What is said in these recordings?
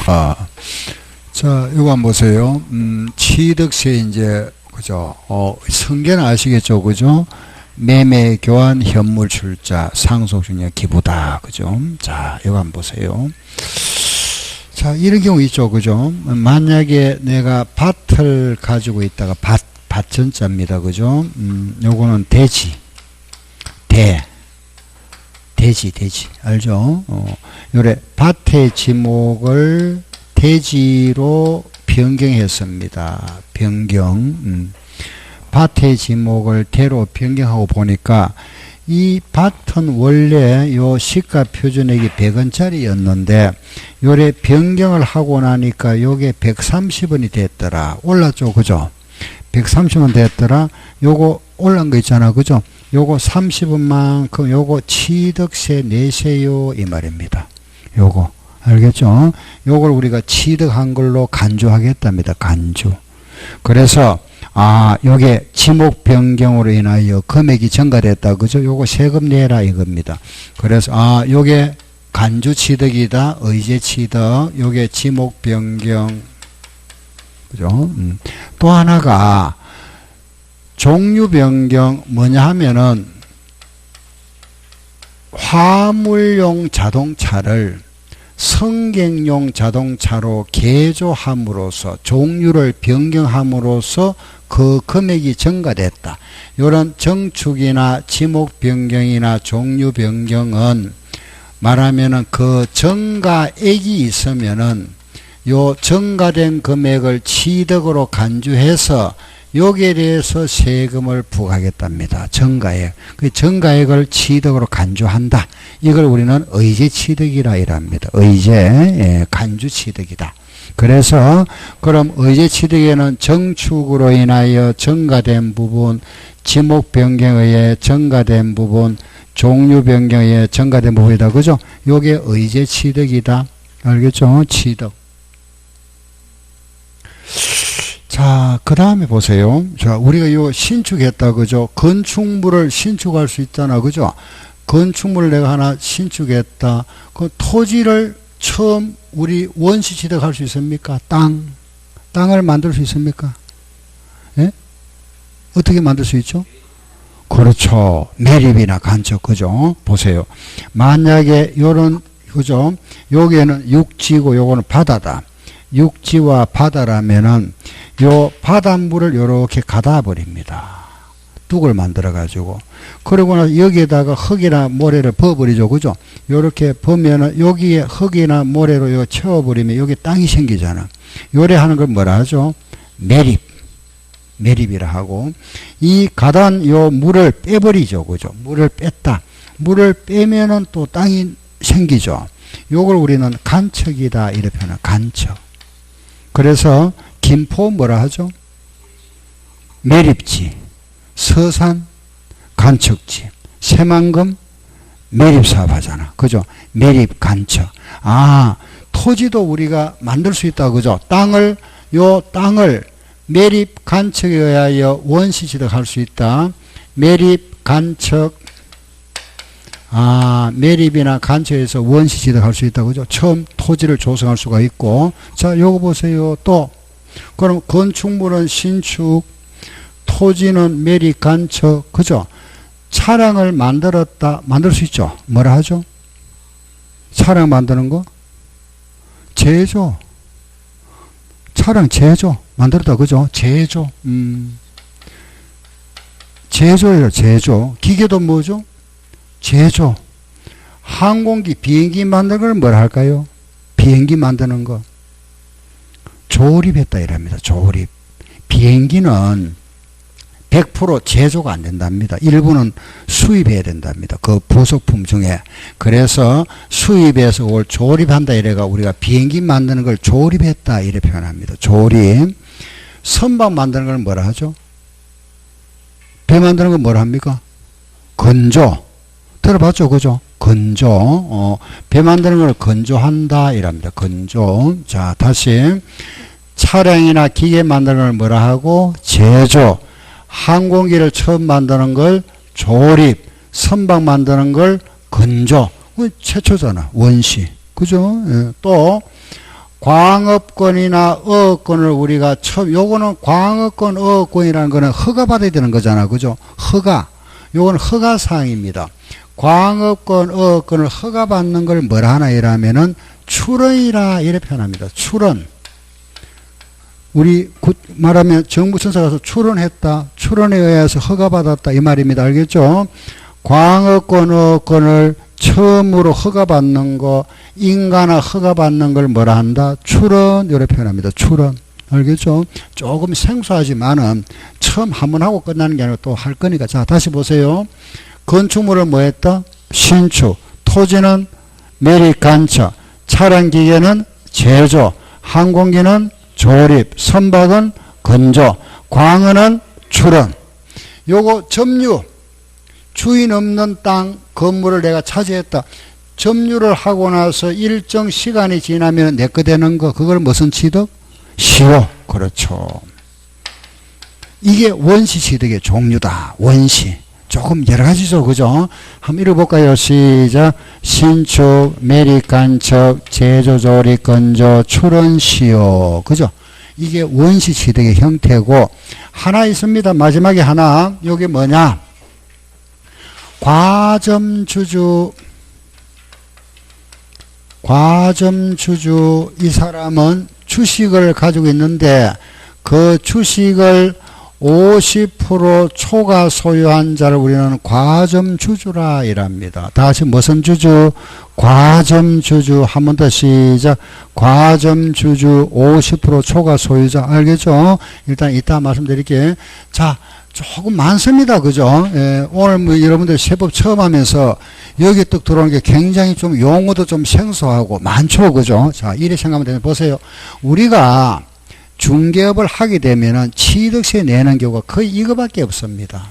좋다. 자, 이거 한번 보세요. 취득세 이제, 그죠? 성계는 아시겠죠? 그죠? 매매, 교환, 현물, 출자, 상속 중에 기부다. 그죠? 자, 이거 한번 보세요. 자, 이런 경우 있죠. 그죠? 만약에 내가 밭을 가지고 있다가 밭전자입니다. 그죠? 요거는 돼지. 돼지. 알죠? 요래 밭의 지목을 돼지로 변경했습니다. 변경. 밭의 지목을 대로 변경하고 보니까 이 밭은 원래 요 시가 표준액이 100원짜리였는데 요래 변경을 하고 나니까 요게 130원이 됐더라. 올랐죠. 그죠? 130원 됐더라. 요거 올란 거 있잖아. 그죠? 요거 30원만큼 요거 취득세 내세요 이 말입니다. 요거 알겠죠? 요걸 우리가 취득한 걸로 간주하겠답니다. 간주. 그래서 요게 지목 변경으로 인하여 금액이 증가됐다. 그죠? 요거 세금 내라 이겁니다. 그래서 요게 간주 취득이다. 의제 취득. 요게 지목 변경. 그죠? 또 하나가 종류 변경 뭐냐 하면은 화물용 자동차를 승객용 자동차로 개조함으로써 종류를 변경함으로써 그 금액이 증가됐다. 이런 정축이나 지목 변경이나 종류 변경은 말하면은 그 증가액이 있으면은 요 증가된 금액을 취득으로 간주해서 여기에 대해서 세금을 부과하겠답니다. 증가액. 그 증가액을 취득으로 간주한다. 이걸 우리는 의제 취득이라 이랍니다. 의제, 간주 취득이다. 그래서 그럼 의제 취득에는 정축으로 인하여 증가된 부분, 지목 변경에 의해 증가된 부분, 종류 변경에 의해 증가된 부분이다. 그죠? 요게 의제 취득이다. 알겠죠? 취득. 자, 그 다음에 보세요. 자, 우리가 요 신축했다. 그죠? 건축물을 신축할 수 있잖아. 그죠? 건축물을 내가 하나 신축했다. 그 토지를 처음 우리 원시 취득할 수 있습니까? 땅을 만들 수 있습니까? 예? 어떻게 만들 수 있죠? 그렇죠. 매립이나 간척. 그죠? 보세요. 만약에 요런, 그죠? 여기에는 육지고 요거는 바다다. 육지와 바다라면은 요 바닷물을 요렇게 가다 버립니다. 뚝을 만들어 가지고. 그러고 나서 여기에다가 흙이나 모래를 버버리죠. 그죠? 요렇게 보면은 여기에 흙이나 모래로 요 채워버리면 여기 땅이 생기잖아. 요래 하는 걸 뭐라 하죠? 매립이라 하고. 이 가단 요 물을 빼버리죠. 그죠? 물을 뺐다. 물을 빼면은 또 땅이 생기죠. 요걸 우리는 간척이다. 이렇게 표현해요. 간척. 그래서 김포 뭐라 하죠? 매립지, 서산 간척지, 새만금 매립사업 하잖아. 그죠? 매립 간척. 토지도 우리가 만들 수 있다. 그죠? 요 땅을 매립 간척에 의하여 원시 취득할 수 있다. 매립 간척. 매립이나 간척에서 원시 취득할 수 있다. 그죠? 처음 토지를 조성할 수가 있고. 자, 요거 보세요. 또. 그럼 건축물은 신축, 토지는 매립 간척. 그죠? 차량을 만들었다. 만들 수 있죠? 뭐라 하죠? 차량 만드는 거? 제조. 차량 제조. 만들었다. 그죠? 제조. 제조예요. 제조. 기계도 뭐죠? 제조. 항공기, 비행기 만드는 걸 뭐라 할까요? 비행기 만드는 거. 조립했다 이랍니다. 조립. 비행기는 100% 제조가 안 된답니다. 일부는 수입해야 된답니다. 그 부속품 중에. 그래서 수입해서 그걸 조립한다 이래가 우리가 비행기 만드는 걸 조립했다 이래 표현합니다. 조립. 선박 만드는 걸 뭐라 하죠? 배 만드는 건 뭐라 합니까? 건조. 들어봤죠? 그죠? 건조. 배 만드는 걸 건조한다 이랍니다. 건조. 자, 다시. 차량이나 기계 만드는 걸 뭐라 하고? 제조. 항공기를 처음 만드는 걸 조립. 선박 만드는 걸 건조. 최초잖아. 원시. 그죠? 또 광업권이나 어업권을 우리가 처음, 요거는 광업권, 어업권이라는 거는 허가받아야 되는 거잖아. 그죠? 허가. 요거는 허가사항입니다. 광업권, 어업권을 허가받는 걸 뭐라 하나 이라면은 출원이라 이렇게 표현합니다. 출원. 우리 말하면 정부청사 가서 출원했다. 출원에 의해서 허가받았다. 이 말입니다. 알겠죠? 광업권, 어업권을 처음으로 허가받는 거, 인가나 허가받는 걸 뭐라 한다? 출원. 이렇게 표현합니다. 출원. 알겠죠? 조금 생소하지만은 처음 한 번 하고 끝나는 게 아니라 또 할 거니까. 자, 다시 보세요. 건축물을 뭐 했다? 신축. 토지는 매립 간척. 차량기계는 제조. 항공기는 조립. 선박은 건조. 광어는 출원. 요거 점유. 주인 없는 땅, 건물을 내가 차지했다. 점유를 하고 나서 일정 시간이 지나면 내 거 되는 거, 그걸 무슨 취득? 시효. 그렇죠. 이게 원시 취득의 종류다. 원시. 조금 여러 가지죠. 그죠? 한번 읽어볼까요? 시작. 신축, 매립 간척, 제조, 조립, 건조, 출원, 시효. 그죠? 이게 원시 취득의 형태고, 하나 있습니다. 마지막에 하나. 요게 뭐냐? 과점주주. 과점주주. 이 사람은 주식을 가지고 있는데 그 주식을 50% 초과 소유한 자를 우리는 과점주주라 이랍니다. 다시 무슨 주주? 과점주주. 한 번 더 시작. 과점주주 50% 초과 소유자. 알겠죠? 일단 이따 말씀드릴게요. 자, 조금 많습니다. 그죠? 예, 오늘 뭐 여러분들 세법 처음 하면서 여기 뚝 들어오는 게 굉장히 좀 용어도 좀 생소하고 많죠. 그죠? 자, 이래 생각하면 되면 보세요. 우리가 중개업을 하게 되면은 취득세 내는 경우가 거의 이거밖에 없습니다.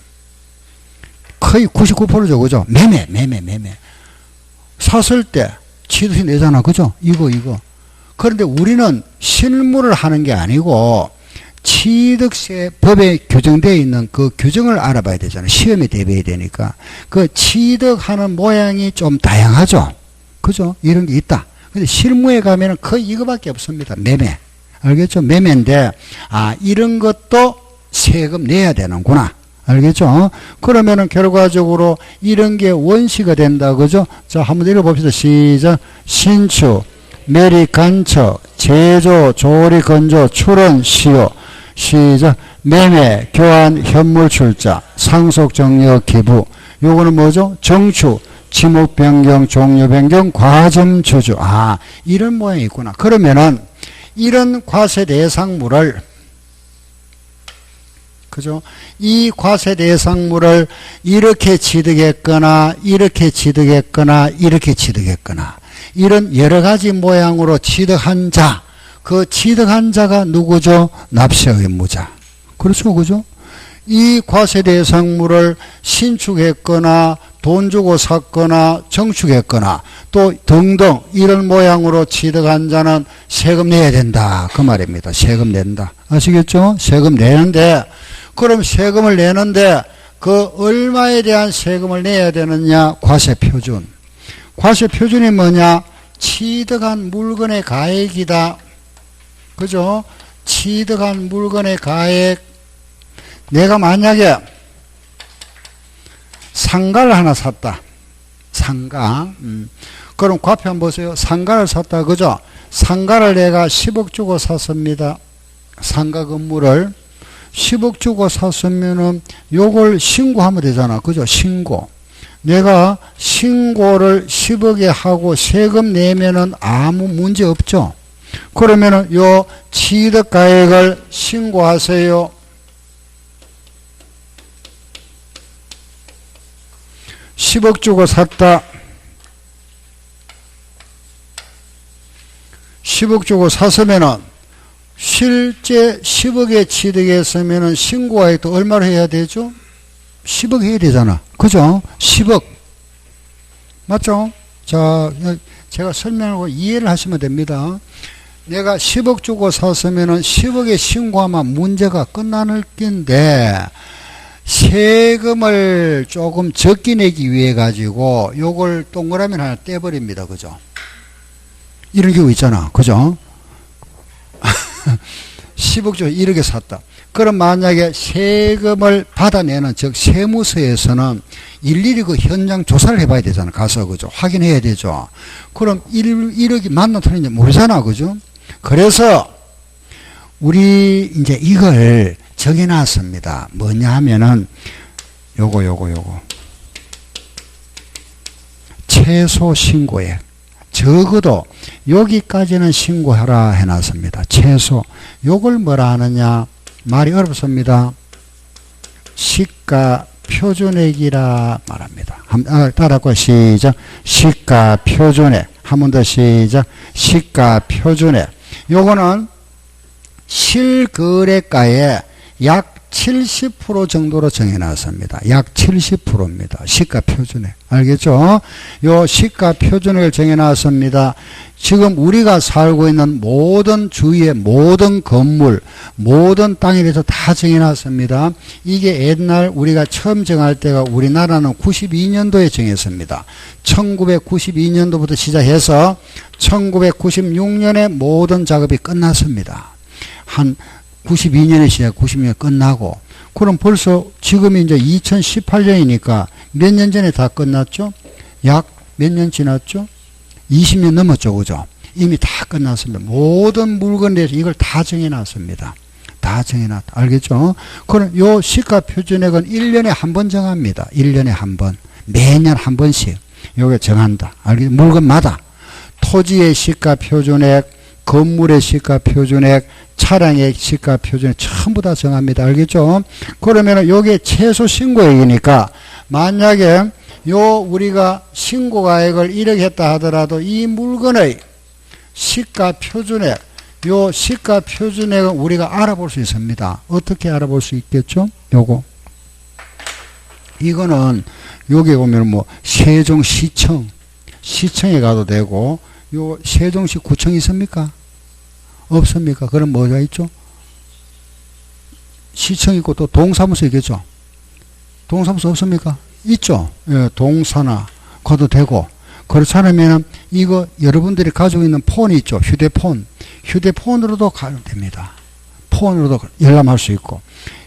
거의 99%죠. 그죠? 매매. 샀을 때 취득세 내잖아. 그죠? 이거. 그런데 우리는 실무를 하는 게 아니고 취득세 법에 규정되어 있는 그 규정을 알아봐야 되잖아요. 시험에 대비해야 되니까. 그 취득하는 모양이 좀 다양하죠. 그죠? 이런 게 있다. 근데 실무에 가면은 거의 이거밖에 없습니다. 매매. 알겠죠? 매매인데, 아, 이런 것도 세금 내야 되는구나. 알겠죠? 그러면은 결과적으로 이런 게 원시가 된다. 그죠? 자, 한번 읽어봅시다. 시작. 신축, 매립 간척, 제조, 조립, 건조, 출원, 시효. 시작. 매매, 교환, 현물 출자, 상속, 정려, 기부. 요거는 뭐죠? 정축, 지목 변경, 종료 변경, 과점 주주. 아, 이런 모양이 있구나. 그러면은 이런 과세 대상물을, 그죠? 이 과세 대상물을 이렇게 취득했거나, 이렇게 취득했거나, 이렇게 취득했거나, 이런 여러 가지 모양으로 취득한 자, 그 취득한 자가 누구죠? 납세 의무자. 그렇죠, 그죠? 이 과세 대상물을 신축했거나 돈 주고 샀거나 정축했거나 또 등등 이런 모양으로 취득한 자는 세금 내야 된다. 그 말입니다. 세금 낸다. 아시겠죠? 세금 내는데, 그럼 세금을 내는데 그 얼마에 대한 세금을 내야 되느냐? 과세표준. 과세표준이 뭐냐? 취득한 물건의 가액이다. 그죠? 취득한 물건의 가액. 내가 만약에 상가를 하나 샀다. 상가. 그럼 과표 한번 보세요. 상가를 샀다. 그죠? 상가를 내가 10억 주고 샀습니다. 상가 건물을 10억 주고 샀으면은 요걸 신고하면 되잖아. 그죠? 신고. 내가 신고를 10억에 하고 세금 내면은 아무 문제 없죠. 그러면은 요 취득가액을 신고하세요. 10억 주고 샀다. 10억 주고 샀으면은 실제 10억에 취득했으면은 신고가액도 얼마를 해야 되죠? 10억 해야 되잖아. 그죠? 10억. 맞죠? 자, 제가 설명하고 이해를 하시면 됩니다. 내가 10억 주고 샀으면은 10억에 신고하면 문제가 끝나는 건데, 세금을 조금 적게 내기 위해 가지고 요걸 동그라미 하나 떼버립니다. 그죠? 이런 경우 있잖아. 그죠? 10억 주 1억에 샀다. 그럼 만약에 세금을 받아내는, 즉 세무서에서는 일일이 그 현장 조사를 해봐야 되잖아. 가서 그죠? 확인해야 되죠. 그럼 1억이 맞나 틀린지 모르잖아. 그죠? 그래서 우리 이제 이걸 정해놨습니다. 뭐냐 하면은 요거 최소 신고액, 적어도 여기까지는 신고하라 해놨습니다. 최소. 요걸 뭐라 하느냐, 말이 어렵습니다. 시가 표준액이라 말합니다. 따라하고 시작. 시가 표준액. 한 번 더 시작. 시가 표준액. 요거는 실거래가의 약 70% 정도로 정해놨습니다. 약 70%입니다. 시가 표준액. 알겠죠? 요 시가 표준액을 정해놨습니다. 지금 우리가 살고 있는 모든 주위의 모든 건물, 모든 땅에 대해서 다 정해놨습니다. 이게 옛날 우리가 처음 정할 때가 우리나라는 92년도에 정했습니다. 1992년도부터 시작해서 1996년에 모든 작업이 끝났습니다. 한 92년에 시작, 90년에 끝나고, 그럼 벌써 지금이 이제 2018년이니까 몇 년 전에 다 끝났죠? 약 몇 년 지났죠? 20년 넘었죠, 그죠? 이미 다 끝났습니다. 모든 물건에 대해서 이걸 다 정해놨습니다. 다 정해놨다. 알겠죠? 그럼 요 시가 표준액은 1년에 한 번 정합니다. 1년에 한 번. 매년 한 번씩. 요게 정한다. 알겠죠? 물건마다. 토지의 시가 표준액, 건물의 시가 표준액, 차량의 시가 표준액 전부 다 정합니다. 알겠죠? 그러면은 요게 최소 신고액이니까 만약에 요 우리가 신고가액을 1억 했다 하더라도 이 물건의 시가 표준액, 요 시가 표준액은 우리가 알아볼 수 있습니다. 어떻게 알아볼 수 있겠죠? 요거. 이거는 여기 보면 뭐 세종시청, 시청에 가도 되고, 요 세종시 구청이 있습니까? 없습니까? 그럼 뭐가 있죠? 시청 있고 또 동사무소 있겠죠? 동사무소 없습니까? 있죠? 예, 동사나 가도 되고. 그렇지 않으면 이거 여러분들이 가지고 있는 폰이 있죠? 휴대폰. 휴대폰으로도 가도 됩니다. 폰으로도 열람할 수 있고.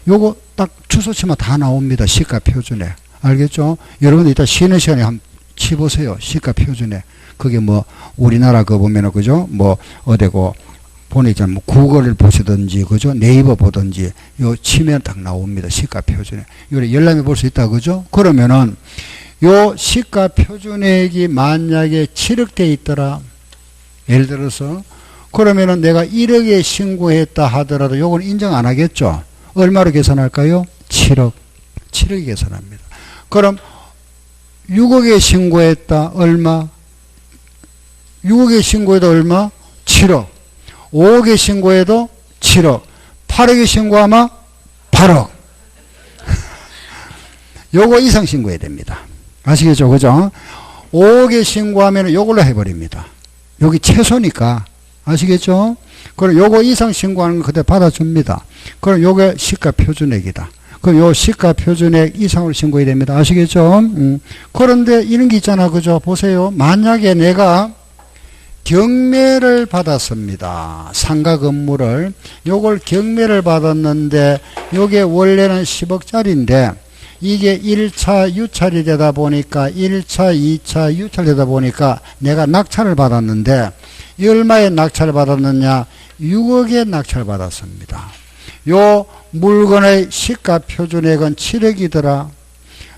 요거 딱 주소 치면 다 나옵니다. 시가 표준액. 알겠죠? 여러분들 이따 쉬는 시간에 한번 치보세요. 시가 표준액. 그게 뭐 우리나라 그 보면은 그죠? 뭐 어디고 보니까 뭐 구글을 보시든지 그죠? 네이버 보든지 요 치면 딱 나옵니다. 시가 표준액. 요래 열람해 볼 수 있다 그죠? 그러면은 요 시가 표준액이 만약에 7억 돼 있더라. 예를 들어서 그러면은 내가 1억에 신고했다 하더라도 요건 인정 안 하겠죠? 얼마로 계산할까요? 7억. 7억에 계산합니다. 그럼 6억에 신고했다. 얼마? 6억에 신고해도 얼마? 7억. 5억에 신고해도 7억. 8억에 신고하면 8억. 요거 이상 신고해야 됩니다. 아시겠죠? 그죠? 5억에 신고하면 요걸로 해버립니다. 여기 최소니까. 아시겠죠? 그럼 요거 이상 신고하는 거 그때 받아줍니다. 그럼 요게 시가 표준액이다. 그럼 요 시가 표준액 이상으로 신고해야 됩니다. 아시겠죠? 그런데 이런 게 있잖아. 그죠? 보세요. 만약에 내가 경매를 받았습니다. 상가 건물을. 요걸 경매를 받았는데 요게 원래는 10억짜리인데 이게 1차 유찰이 되다 보니까 1차, 2차 유찰 되다 보니까 내가 낙찰을 받았는데 이 얼마에 낙찰을 받았느냐? 6억에 낙찰을 받았습니다. 요 물건의 시가 표준액은 7억이더라.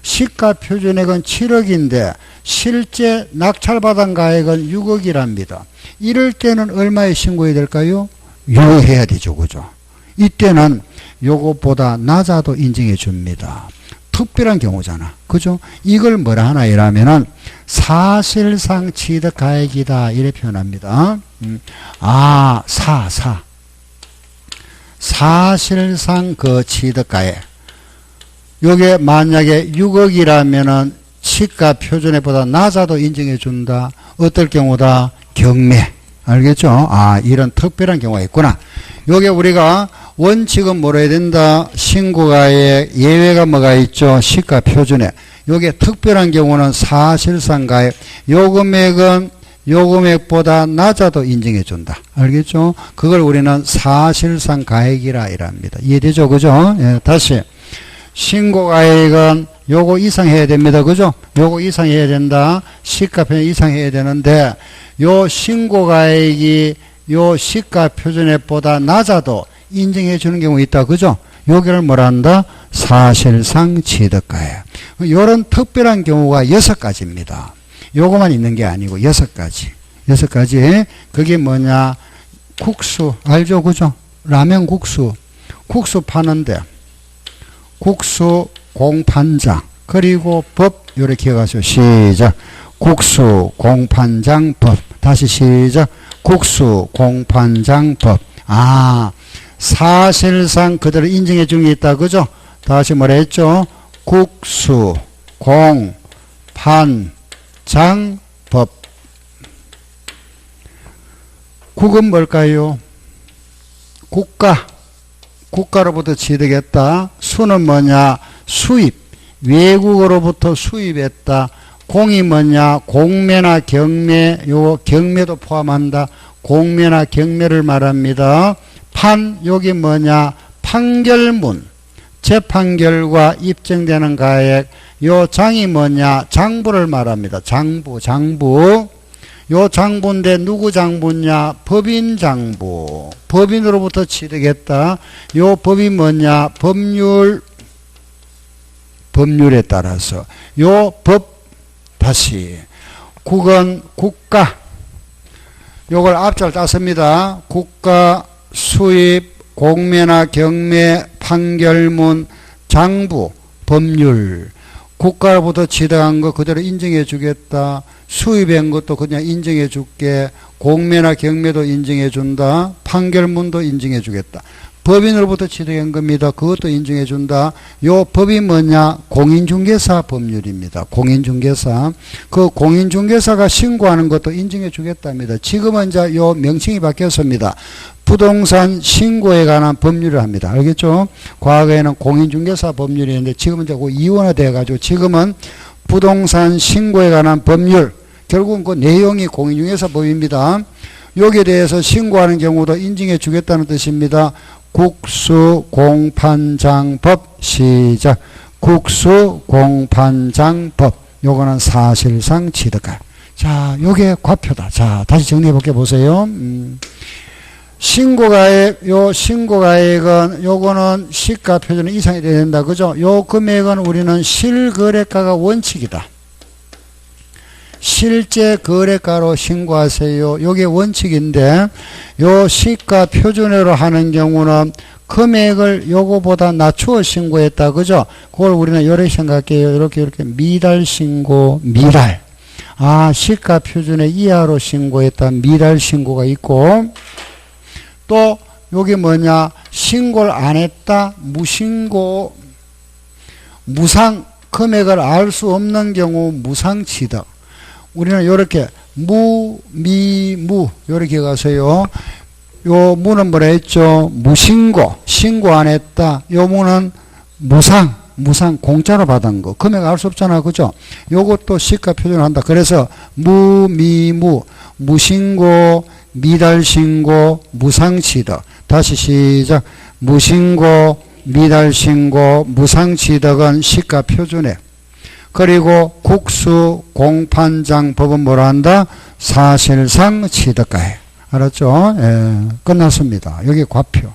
시가 표준액은 7억인데 실제 낙찰받은 가액은 6억이랍니다. 이럴 때는 얼마에 신고해야 될까요? 6억 해야 되죠. 그죠? 이때는 요것보다 낮아도 인정해 줍니다. 특별한 경우잖아. 그죠? 이걸 뭐라 하나 이라면은 사실상 취득가액이다. 이렇게 표현합니다. 사실상 그 취득가액. 요게 만약에 6억이라면은 시가 표준액보다 낮아도 인정해 준다. 어떨 경우다? 경매. 알겠죠? 이런 특별한 경우가 있구나. 요게 우리가 원칙은 뭐라 해야 된다? 신고가액, 예외가 뭐가 있죠? 시가 표준액. 요게 특별한 경우는 사실상 가액. 요 금액은 요 금액보다 낮아도 인정해 준다. 알겠죠? 그걸 우리는 사실상 가액이라 이랍니다. 이해되죠? 그죠? 예, 다시. 신고가액은 요거 이상 해야 됩니다. 그죠? 요거 이상 해야 된다. 시가표준 이상 해야 되는데, 요 신고가액이 요 시가표준액보다 낮아도 인정해 주는 경우 있다. 그죠? 여기를 뭐라 한다? 사실상 취득가액. 요런 특별한 경우가 6가지입니다. 요거만 있는 게 아니고 6가지. 6가지. 그게 뭐냐? 국수. 알죠? 그죠? 라면 국수. 국수 파는데, 국수 공판장. 그리고 법. 요렇게 해가지고 시작. 국수 공판장 법. 다시 시작. 국수 공판장 법. 아, 사실상 그대로 인정해 준 게 있다. 그죠? 다시 뭐라 했죠? 국수 공판장 법. 국은 뭘까요? 국가로부터 취득했다. 수는 뭐냐? 수입. 외국으로부터 수입했다. 공이 뭐냐? 공매나 경매. 요 경매도 포함한다. 공매나 경매를 말합니다. 판, 여기 뭐냐? 판결문. 재판결과 입증되는 가액. 요 장이 뭐냐? 장부를 말합니다. 장부. 요 장부인데 누구 장부냐? 법인 장부. 법인으로부터 취득했다. 요 법이 뭐냐? 법률에 따라서. 요 법, 다시. 국은 국가. 요걸 앞자를 땄습니다. 국가, 수입, 공매나 경매, 판결문, 장부, 법률. 국가로부터 취득한 거 그대로 인정해 주겠다. 수입한 것도 그냥 인정해 줄게. 공매나 경매도 인정해 준다. 판결문도 인정해 주겠다. 법인으로부터 취득한 겁니다. 그것도 인정해 준다. 요 법이 뭐냐? 공인중개사 법률입니다. 공인중개사. 그 공인중개사가 신고하는 것도 인정해 주겠답니다. 지금은 이제 요 명칭이 바뀌었습니다. 부동산 신고에 관한 법률을 합니다. 알겠죠? 과거에는 공인중개사 법률이었는데 지금은 이제 이원화되어 가지고 지금은 부동산 신고에 관한 법률. 결국은 그 내용이 공인중개사 법입니다. 여기에 대해서 신고하는 경우도 인정해 주겠다는 뜻입니다. 국수공판장법 시작. 국수공판장법. 요거는 사실상 취득가. 자, 요게 과표다. 자, 다시 정리해 볼게 보세요. 신고가액, 요 신고가액은 요거는 시가 표준 이상이 돼야 된다. 그죠? 요 금액은 우리는 실거래가가 원칙이다. 실제 거래가로 신고하세요. 요게 원칙인데, 요 시가 표준으로 하는 경우는 금액을 요거보다 낮추어 신고했다. 그죠? 그걸 우리는 이렇게 생각해요. 이렇게 미달 신고, 미달. 아, 시가 표준의 이하로 신고했다. 미달 신고가 있고, 또 여기 뭐냐? 신고를 안 했다. 무신고, 무상, 금액을 알 수 없는 경우 무상 취득. 우리는 이렇게 무, 미, 무 이렇게 가서요. 요 무는 뭐라 했죠? 무신고, 신고 안 했다. 요 무는 무상 공짜로 받은 거. 금액 알 수 없잖아. 그죠? 요것도 시가 표준한다. 그래서 무, 미, 무, 무신고, 미달신고, 무상취득. 다시 시작. 무신고, 미달신고, 무상취득은 시가 표준액. 그리고 국수 공판장 법은 뭐라 한다? 사실상 취득가액. 알았죠? 예, 끝났습니다. 여기 과표.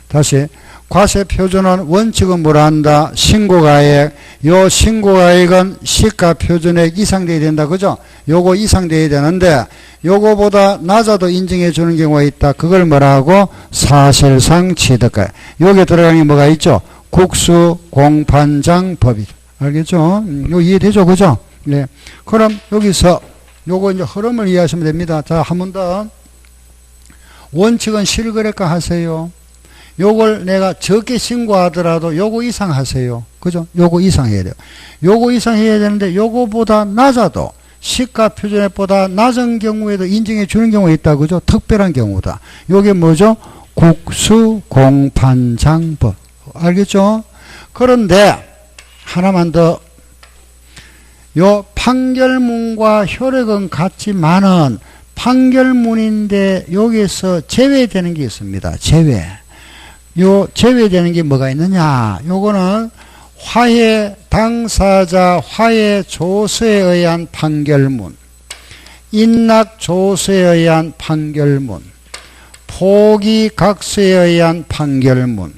다시 과세 표준은 원칙은 뭐라 한다? 신고가액. 요 신고가액은 시가 표준액 이상 돼야 된다. 그죠? 요거 이상 돼야 되는데 요거보다 낮아도 인정해 주는 경우가 있다. 그걸 뭐라 하고? 사실상 취득가액. 여기에 들어가는 게 뭐가 있죠? 국수 공판장 법이죠. 알겠죠? 요 이해되죠? 그죠? 네. 그럼 여기서 요거 이제 흐름을 이해하시면 됩니다. 자, 한 번 더. 원칙은 실거래가 하세요. 요걸 내가 적게 신고하더라도 요거 이상 하세요. 그죠? 요거 이상 해야 돼요. 요거 이상 해야 되는데 요거보다 낮아도 시가 표준액보다 낮은 경우에도 인정해 주는 경우가 있다. 그죠? 특별한 경우다. 요게 뭐죠? 국수공판장법. 알겠죠? 그런데 하나만 더. 요 판결문과 효력은 같지만은 판결문인데 여기서 제외되는 게 있습니다. 제외되는 게 뭐가 있느냐? 요거는 화해 당사자 화해 조서에 의한 판결문, 인락 조서에 의한 판결문, 포기 각서에 의한 판결문,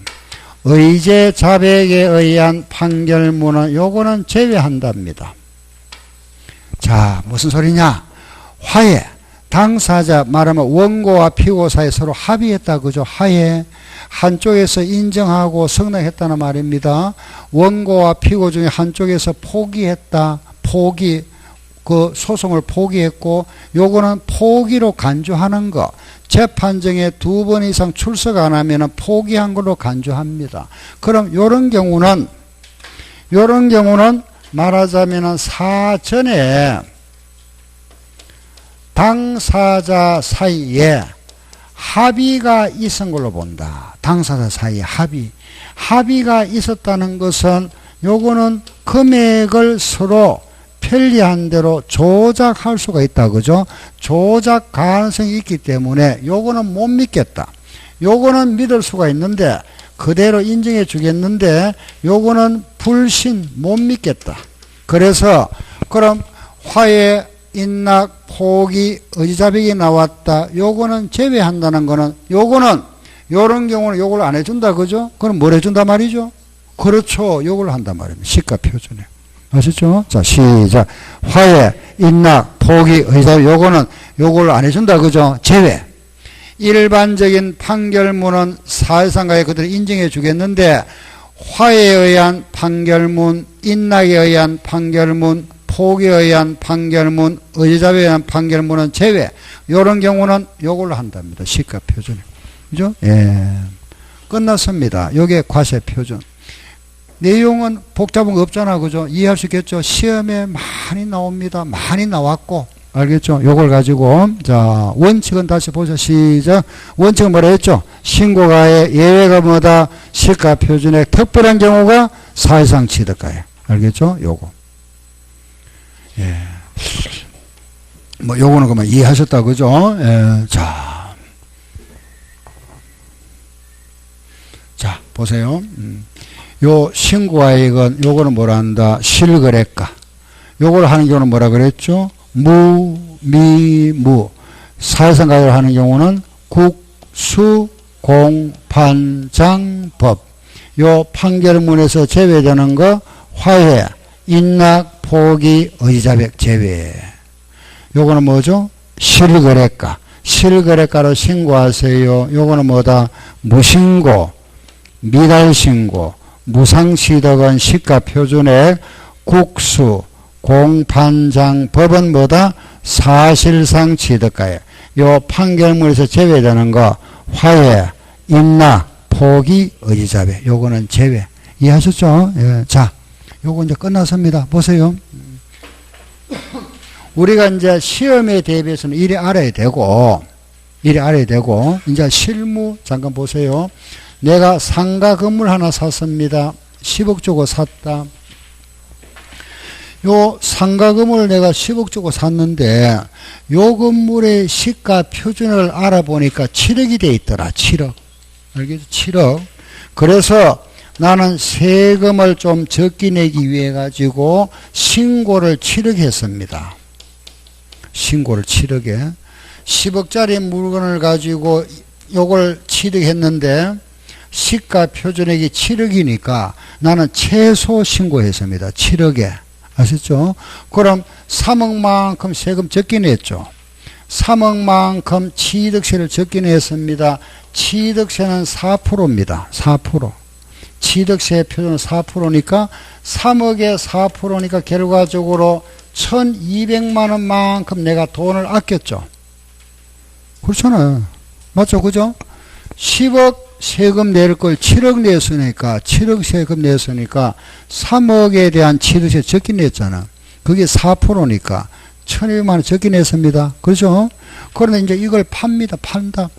의제 자백에 의한 판결문은 요거는 제외한답니다. 자, 무슨 소리냐? 화해 당사자 말하면 원고와 피고 사이 서로 합의했다 그죠? 화해 한쪽에서 인정하고 승낙했다는 말입니다. 원고와 피고 중에 한쪽에서 포기했다. 포기 그 소송을 포기했고 요거는 포기로 간주하는 거. 재판정에 2번 이상 출석 안 하면 포기한 걸로 간주합니다. 그럼 요런 경우는 말하자면 사전에 당사자 사이에 합의가 있은 걸로 본다. 당사자 사이에 합의가 있었다는 것은 요거는 금액을 서로 편리한 대로 조작할 수가 있다. 그죠? 조작 가능성이 있기 때문에 요거는 못 믿겠다. 요거는 믿을 수가 있는데 그대로 인정해 주겠는데 요거는 불신 못 믿겠다. 그래서 그럼 화해 인락 포기 의지자백이 나왔다. 요거는 제외한다는 거는 요거는 요런 경우는 요걸 안 해준다. 그죠? 그럼 뭘 해준다 말이죠? 그렇죠. 요걸 한단 말입니다. 시가 표준에. 아시죠? 자, 시작. 화해, 인락, 포기, 의지자백 요거는 요걸 안 해준다. 그죠? 제외. 일반적인 판결문은 사회상가에 그대로 인정해 주겠는데 화해에 의한 판결문, 인락에 의한 판결문, 포기에 의한 판결문, 의지자백에 의한 판결문은 제외. 이런 경우는 요걸로 한답니다. 시가 표준에. 그죠? 예. 끝났습니다. 요게 과세 표준. 내용은 복잡한 거 없잖아. 그죠? 이해할 수 있겠죠? 시험에 많이 나옵니다. 많이 나왔고. 알겠죠? 요걸 가지고, 자, 원칙은 다시 보자. 시작. 원칙은 뭐라 했죠? 신고가의 예외가 뭐다? 시가 표준의 특별한 경우가 사회상 취득가에. 알겠죠? 요거. 예. 뭐, 요거는 그만 이해하셨다. 그죠? 예. 자, 보세요. 요 신고가액은 요거는 뭐라 한다? 실거래가. 요걸 하는 경우는 뭐라 그랬죠? 무. 사회상 가액을 하는 경우는 국수공판장법. 요 판결문에서 제외되는 거 화해, 인락, 포기, 의지자백 제외. 요거는 뭐죠? 실거래가. 실거래가로 신고하세요. 요거는 뭐다? 무신고, 미달신고, 무상취득은 시가표준액, 국수, 공판장 법은 뭐다? 사실상 취득가액. 요 판결문에서 제외되는 거 화해, 인락, 포기, 의지자백. 요거는 제외. 이해하셨죠? 예. 자, 요거 이제 끝났습니다. 보세요. 우리가 이제 시험에 대비해서는 이리 알아야 되고, 이제 실무 잠깐 보세요. 내가 상가 건물 하나 샀습니다. 10억 주고 샀다. 요 상가 건물을 내가 10억 주고 샀는데 요 건물의 시가 표준을 알아보니까 7억이 돼 있더라. 7억. 알겠죠? 7억. 그래서 나는 세금을 좀 적게 내기 위해 가지고 신고를 7억 했습니다. 신고를 7억에 10억짜리 물건을 가지고 요걸 7억 했는데 시가 표준액이 7억이니까 나는 최소 신고했습니다. 7억에. 아셨죠? 그럼 3억만큼 세금 적게 냈죠. 3억만큼 취득세를 적게 냈습니다. 취득세는 4%입니다. 4%. 취득세 표준은 4%니까 3억에 4%니까 결과적으로 1200만 원만큼 내가 돈을 아꼈죠. 그렇잖아요. 맞죠? 그죠? 10억 세금 낼 걸 7억 냈으니까 7억 세금 냈으니까 3억에 대한 취득세 적게 냈잖아. 그게 4%니까 1200만 원 적게 냈습니다. 그렇죠? 그런데 이제 이걸 판다.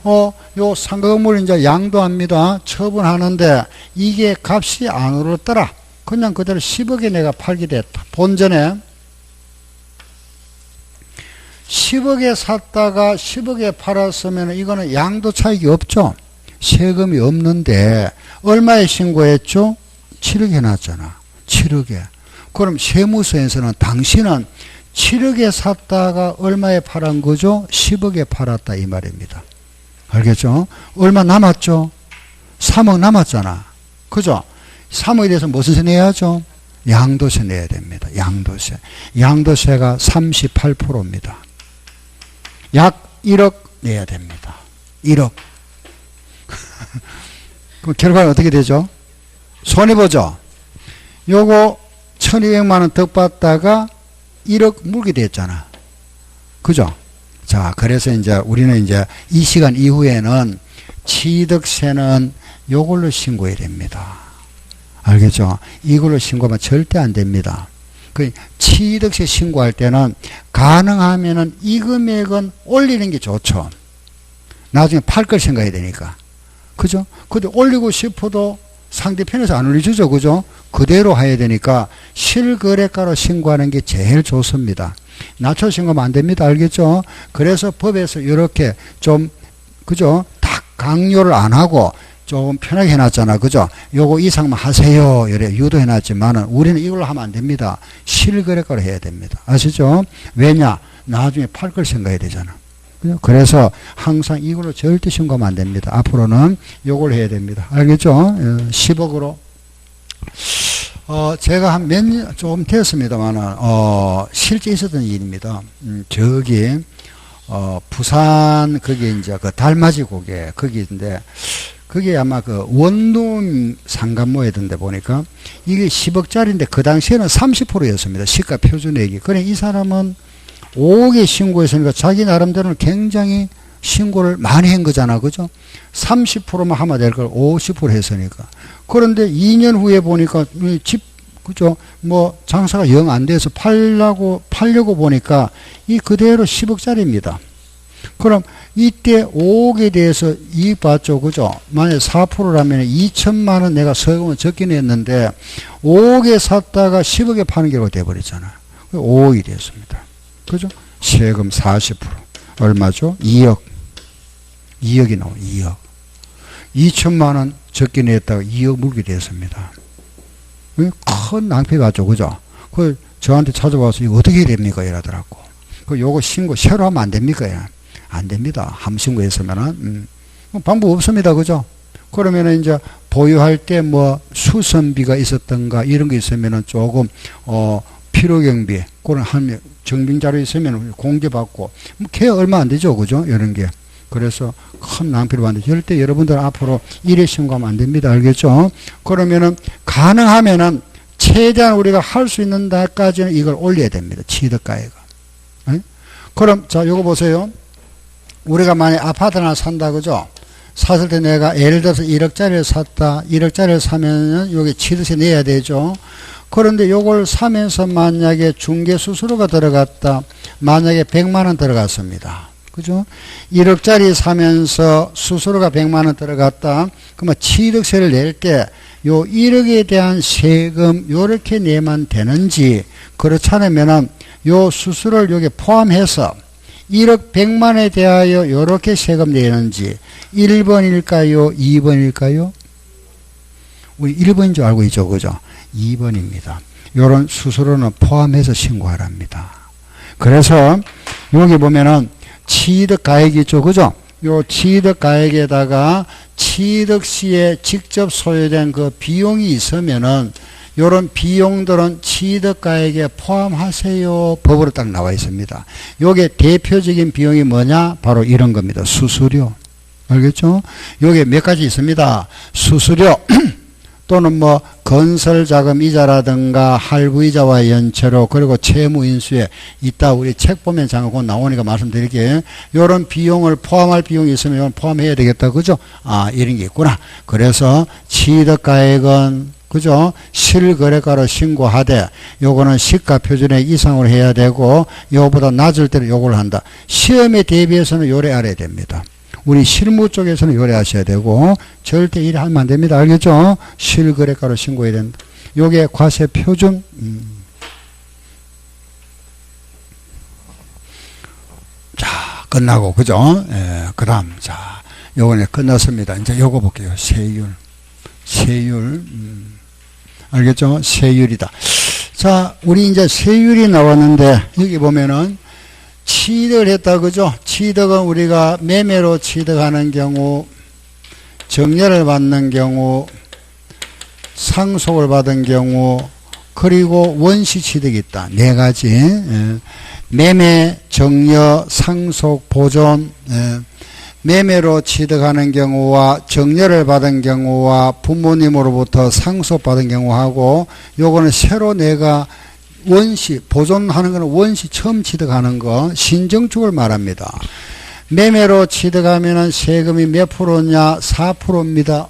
요 상가 건물 이제 양도합니다. 처분하는데 이게 값이 안 오르더라. 그냥 그대로 10억에 내가 팔게 됐다. 본전에 10억에 샀다가 10억에 팔았으면 이거는 양도 차익이 없죠. 세금이 없는데 얼마에 신고했죠? 7억 해놨잖아. 7억에. 그럼 세무서에서는 당신은 7억에 샀다가 얼마에 팔은 거죠? 10억에 팔았다 이 말입니다. 알겠죠? 얼마 남았죠? 3억 남았잖아. 그죠? 3억에 대해서 무슨 세 내야죠? 양도세 내야 됩니다. 양도세. 양도세가 38%입니다. 약 1억 내야 됩니다. 1억. 그럼 결과는 어떻게 되죠? 손해보죠? 요거 1200만 원 더 받다가 1억 물게 됐잖아. 그죠? 자, 그래서 이제 우리는 이제 이 시간 이후에는 취득세는 요걸로 신고해야 됩니다. 알겠죠? 이걸로 신고하면 절대 안 됩니다. 그 취득세 신고할 때는 가능하면은 이 금액은 올리는 게 좋죠. 나중에 팔 걸 생각해야 되니까. 그죠? 근데 올리고 싶어도 상대편에서 안 올려주죠. 그죠? 그대로 해야 되니까 실거래가로 신고하는 게 제일 좋습니다. 낮춰 신고하면 안 됩니다. 알겠죠? 그래서 법에서 이렇게 좀, 그죠? 딱 강요를 안 하고 좀 편하게 해놨잖아. 그죠? 요거 이상만 하세요. 이래 유도해놨지만은 우리는 이걸로 하면 안 됩니다. 실거래가로 해야 됩니다. 아시죠? 왜냐? 나중에 팔 걸 생각해야 되잖아. 그래서 항상 이걸로 절대 신고하면 안 됩니다. 앞으로는 요걸 해야 됩니다. 알겠죠? 10억으로. 제가 한 몇 년, 조금 됐습니다만은, 실제 있었던 일입니다. 저기, 부산, 거기 이제 그 달맞이 고개, 거기인데, 그게 아마 그 원룸 상간모였던데 보니까 이게 10억짜리인데 그 당시에는 30%였습니다. 시가 표준액이. 그래, 이 사람은 5억에 신고했으니까 자기 나름대로는 굉장히 신고를 많이 한 거잖아. 그죠? 30%만 하면 될 걸 50% 했으니까. 그런데 2년 후에 보니까 집, 그죠? 뭐 장사가 영 안 돼서 팔려고 보니까 이 그대로 10억짜리입니다. 그럼 이때 5억에 대해서 이익 봤죠. 그죠? 만약에 4%라면 2천만 원 내가 세금을 적긴 했는데 5억에 샀다가 10억에 파는 경우가 돼버렸잖아요. 5억이 됐습니다. 그죠? 세금 40%. 얼마죠? 2억. 2억이 나와요. 2억. 2천만 원 적게 냈다가 2억 물게 됐습니다. 큰 낭패 같죠. 그죠? 그 저한테 찾아와서 이거 어떻게 해야 됩니까? 이러더라고. 그 요거 신고 새로 하면 안 됩니까? 안 됩니다. 함 신고했으면은, 방법 없습니다. 그죠? 그러면은 이제 보유할 때 뭐 수선비가 있었던가 이런 게 있으면은 조금, 필요경비, 그런 한 정빙자료 있으면 공개받고, 뭐, 걔 얼마 안 되죠. 그죠? 이런 게. 그래서 큰 낭비를 받는데 절대 여러분들 앞으로 일에 신고하면 안 됩니다. 알겠죠? 그러면은 가능하면은 최대한 우리가 할 수 있는 데까지는 이걸 올려야 됩니다. 취득가액을. 그럼, 자, 요거 보세요. 우리가 만약 아파트 하나 산다. 그죠? 샀을 때 내가 예를 들어서 1억짜리를 샀다. 1억짜리를 사면은 여기 취득세 내야 되죠. 그런데 요걸 사면서 만약에 중개수수료가 들어갔다. 만약에 100만원 들어갔습니다. 그죠? 1억짜리 사면서 수수료가 100만원 들어갔다. 그러면 취득세를 낼 때 요 1억에 대한 세금 요렇게 내면 되는지, 그렇지 않으면은 요 수수료를 여기 포함해서 1억 100만에 대하여 요렇게 세금 내는지 1번일까요? 2번일까요? 우리 1번인 줄 알고 있죠. 그죠? 2번입니다. 요런 수수료는 포함해서 신고하랍니다. 그래서 여기 보면은 취득가액이 있죠. 그죠? 요 취득가액에다가 취득시에 직접 소요된 그 비용이 있으면은 요런 비용들은 취득가액에 포함하세요. 법으로 딱 나와 있습니다. 요게 대표적인 비용이 뭐냐? 바로 이런 겁니다. 수수료. 알겠죠? 요게 몇 가지 있습니다. 수수료 또는 뭐 건설자금 이자라든가 할부이자와 연체료, 그리고 채무인수에 이따 우리 책 보면 잠깐 곧 나오니까 말씀드릴게요. 요런 비용을 포함할 비용이 있으면 이건 포함해야 되겠다. 그죠? 아, 이런 게 있구나. 그래서 취득가액은 그죠? 실거래가로 신고하되 요거는 시가 표준액 이상으로 해야 되고 요거보다 낮을 때는 요걸 한다. 시험에 대비해서는 요래 알아야 됩니다. 우리 실무 쪽에서는 요래 하셔야 되고 절대 이래 하면 안 됩니다. 알겠죠? 실거래가로 신고해야 된다. 요게 과세 표준. 끝나고, 그죠? 그 다음, 자, 요번에 끝났습니다. 이제 요거 볼게요. 세율. 알겠죠? 세율이다. 자, 우리 이제 세율이 나왔는데, 여기 보면은, 취득을 했다, 그죠? 취득은 우리가 매매로 취득하는 경우, 정려를 받는 경우, 상속을 받은 경우, 그리고 원시 취득이 있다. 네 가지. 매매, 정려, 상속, 보존, 매매로 취득하는 경우와 정려를 받은 경우와 부모님으로부터 상속받은 경우하고, 요거는 새로 내가 원시, 보존하는 거는 원시 처음 취득하는 거, 신정축을 말합니다. 매매로 취득하면은 세금이 몇 프로냐? 4%입니다.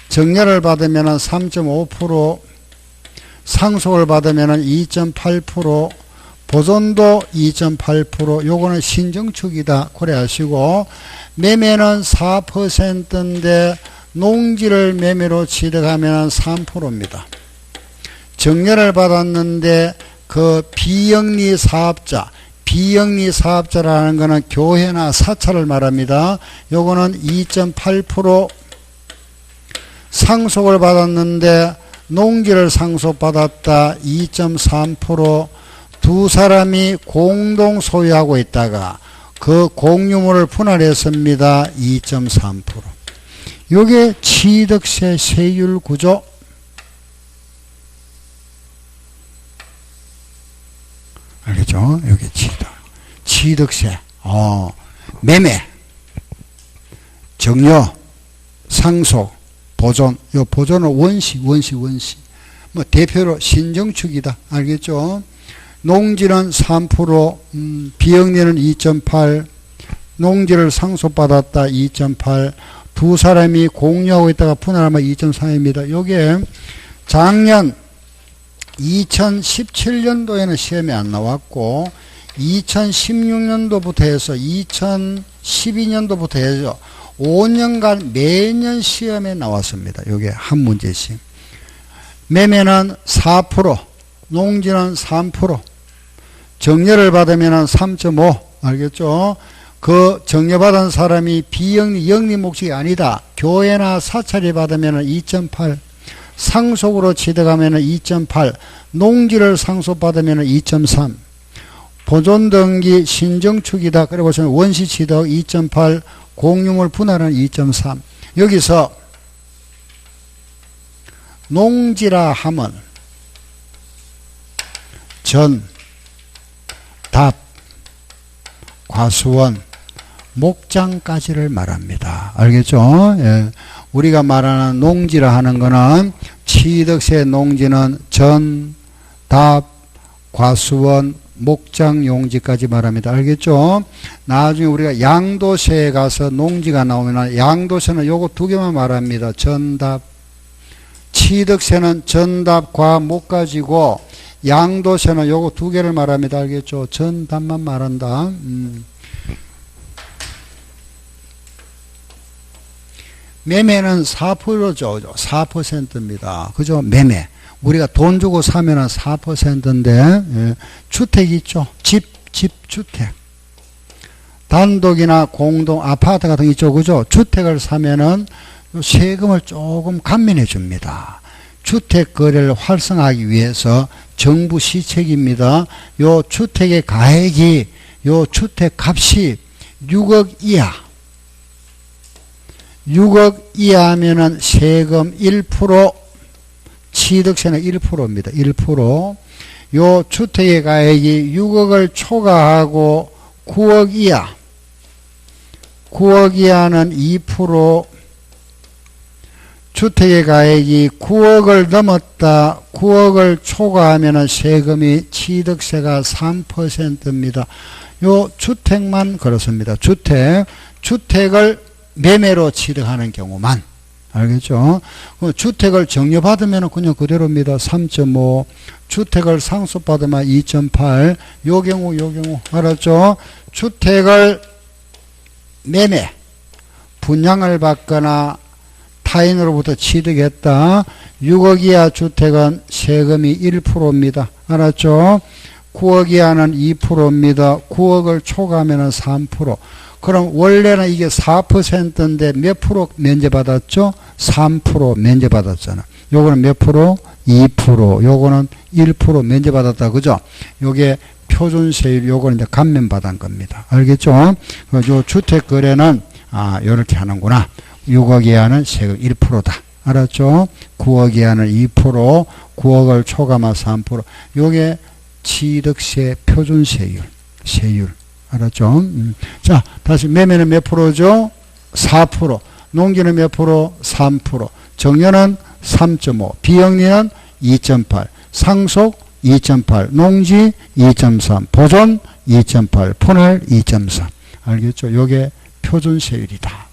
정려를 받으면은 3.5%, 상속을 받으면은 2.8%, 보존도 2.8%, 요거는 신정축이다. 그래 하시고, 매매는 4%인데, 농지를 매매로 취득하면 3%입니다. 정려를 받았는데, 그 비영리 사업자라는 거는 교회나 사찰을 말합니다. 요거는 2.8%, 상속을 받았는데, 농지를 상속받았다. 2.3%, 두 사람이 공동 소유하고 있다가 그 공유물을 분할했습니다. 2.3%. 요게 취득세 세율 구조. 알겠죠? 여기 취득세. 매매, 정려, 상속, 보존. 요 보존은 원시. 뭐 대표로 신정축이다. 알겠죠? 농지는 3%, 비영리는 2.8, 농지를 상속받았다 2.8, 두 사람이 공유하고 있다가 분할하면 2.3입니다. 요게 작년 2017년도에는 시험에 안 나왔고 2016년도부터 해서 2012년도부터 해서 5년간 매년 시험에 나왔습니다. 요게 한 문제씩. 매매는 4%, 농지는 3%, 정려를 받으면 3.5, 알겠죠? 그 정려받은 사람이 비영리, 영리 목적이 아니다. 교회나 사찰이 받으면 2.8, 상속으로 취득하면 2.8, 농지를 상속받으면 2.3, 보존등기 신정축이다. 그래 보시면 원시 취득 2.8, 공유물 분할은 2.3. 여기서 농지라 하면 전, 답, 과수원, 목장까지를 말합니다. 알겠죠? 예. 우리가 말하는 농지라 하는 거는 취득세 농지는 전, 답, 과수원, 목장, 용지까지 말합니다. 알겠죠? 나중에 우리가 양도세에 가서 농지가 나오면 양도세는 요거 두 개만 말합니다. 전답. 취득세는 전답, 과, 목 가지고 양도세는 요거 두 개를 말합니다. 알겠죠? 전답만 말한다. 매매는 4%죠. 4%입니다. 그죠? 매매. 우리가 돈 주고 사면은 4%인데, 예. 주택이 있죠. 주택. 단독이나 공동, 아파트 같은 거 있죠. 그죠? 주택을 사면은 세금을 조금 감면해 줍니다. 주택 거래를 활성화하기 위해서 정부 시책입니다. 요 주택의 가액이, 요 주택 값이 6억 이하. 6억 이하면은 세금 1%, 취득세는 1%입니다. 1%. 요 주택의 가액이 6억을 초과하고 9억 이하. 9억 이하는 2%, 주택의 가액이 9억을 넘었다. 9억을 초과하면 세금이 취득세가 3%입니다. 요 주택만 그렇습니다. 주택을 매매로 취득하는 경우만. 알겠죠? 주택을 정려받으면 그냥 그대로입니다. 3.5. 주택을 상속받으면 2.8. 요 경우. 알았죠? 주택을 매매, 분양을 받거나 타인으로부터 취득했다. 6억 이하 주택은 세금이 1%입니다. 알았죠? 9억 이하는 2%입니다. 9억을 초과하면 3%. 그럼 원래는 이게 4%인데 몇 프로 면제받았죠? 3% 면제받았잖아. 요거는 몇 프로? 2%. 요거는 1% 면제받았다. 그죠? 요게 표준세율, 요거는 이제 감면받은 겁니다. 알겠죠? 요 주택거래는, 요렇게 하는구나. 6억 이하는 세금 1%다. 알았죠? 9억 이하는 2%, 9억을 초과하면 3%. 요게 취득세 표준세율, 세율. 알았죠? 자, 다시 매매는 몇 프로죠? 4%. 농지는 몇 프로? 3%. 정려는 3.5. 비영리는 2.8. 상속 2.8. 농지 2.3. 보존 2.8. 분할 2.4. 알겠죠? 요게 표준세율이다.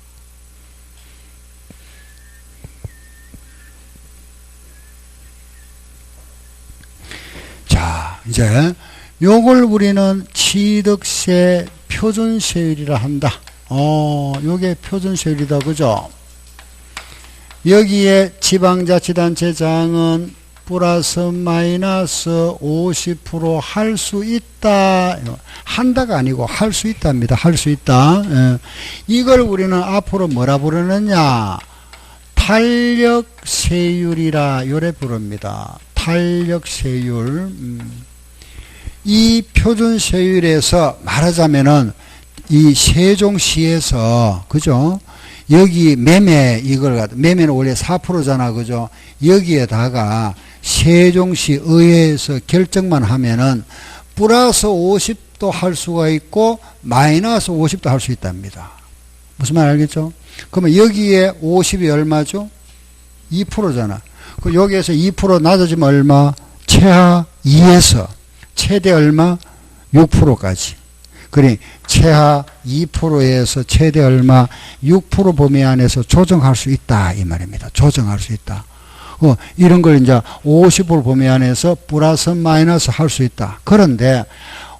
자, 이제 요걸 우리는 취득세 표준세율이라 한다. 요게 표준세율이다. 그죠? 여기에 지방자치단체장은 플러스 마이너스 50% 할 수 있다. 한다가 아니고 할 수 있답니다. 할 수 있다. 예. 이걸 우리는 앞으로 뭐라 부르느냐? 탄력세율이라 요래 부릅니다. 탄력세율. 이 표준세율에서 말하자면은 이 세종시에서, 그죠? 여기 매매, 매매는 원래 4%잖아. 그죠? 여기에다가 세종시 의회에서 결정만 하면은 플러스 50도 할 수가 있고 마이너스 50도 할 수 있답니다. 무슨 말 알겠죠? 그러면 여기에 50이 얼마죠? 2%잖아. 그 여기에서 2% 낮아지면 얼마? 최하 2에서 최대 얼마? 6%까지. 그러니 최하 2%에서 최대 얼마? 6% 범위 안에서 조정할 수 있다 이 말입니다. 조정할 수 있다. 이런 걸 이제 50% 범위 안에서 플러스 마이너스 할 수 있다. 그런데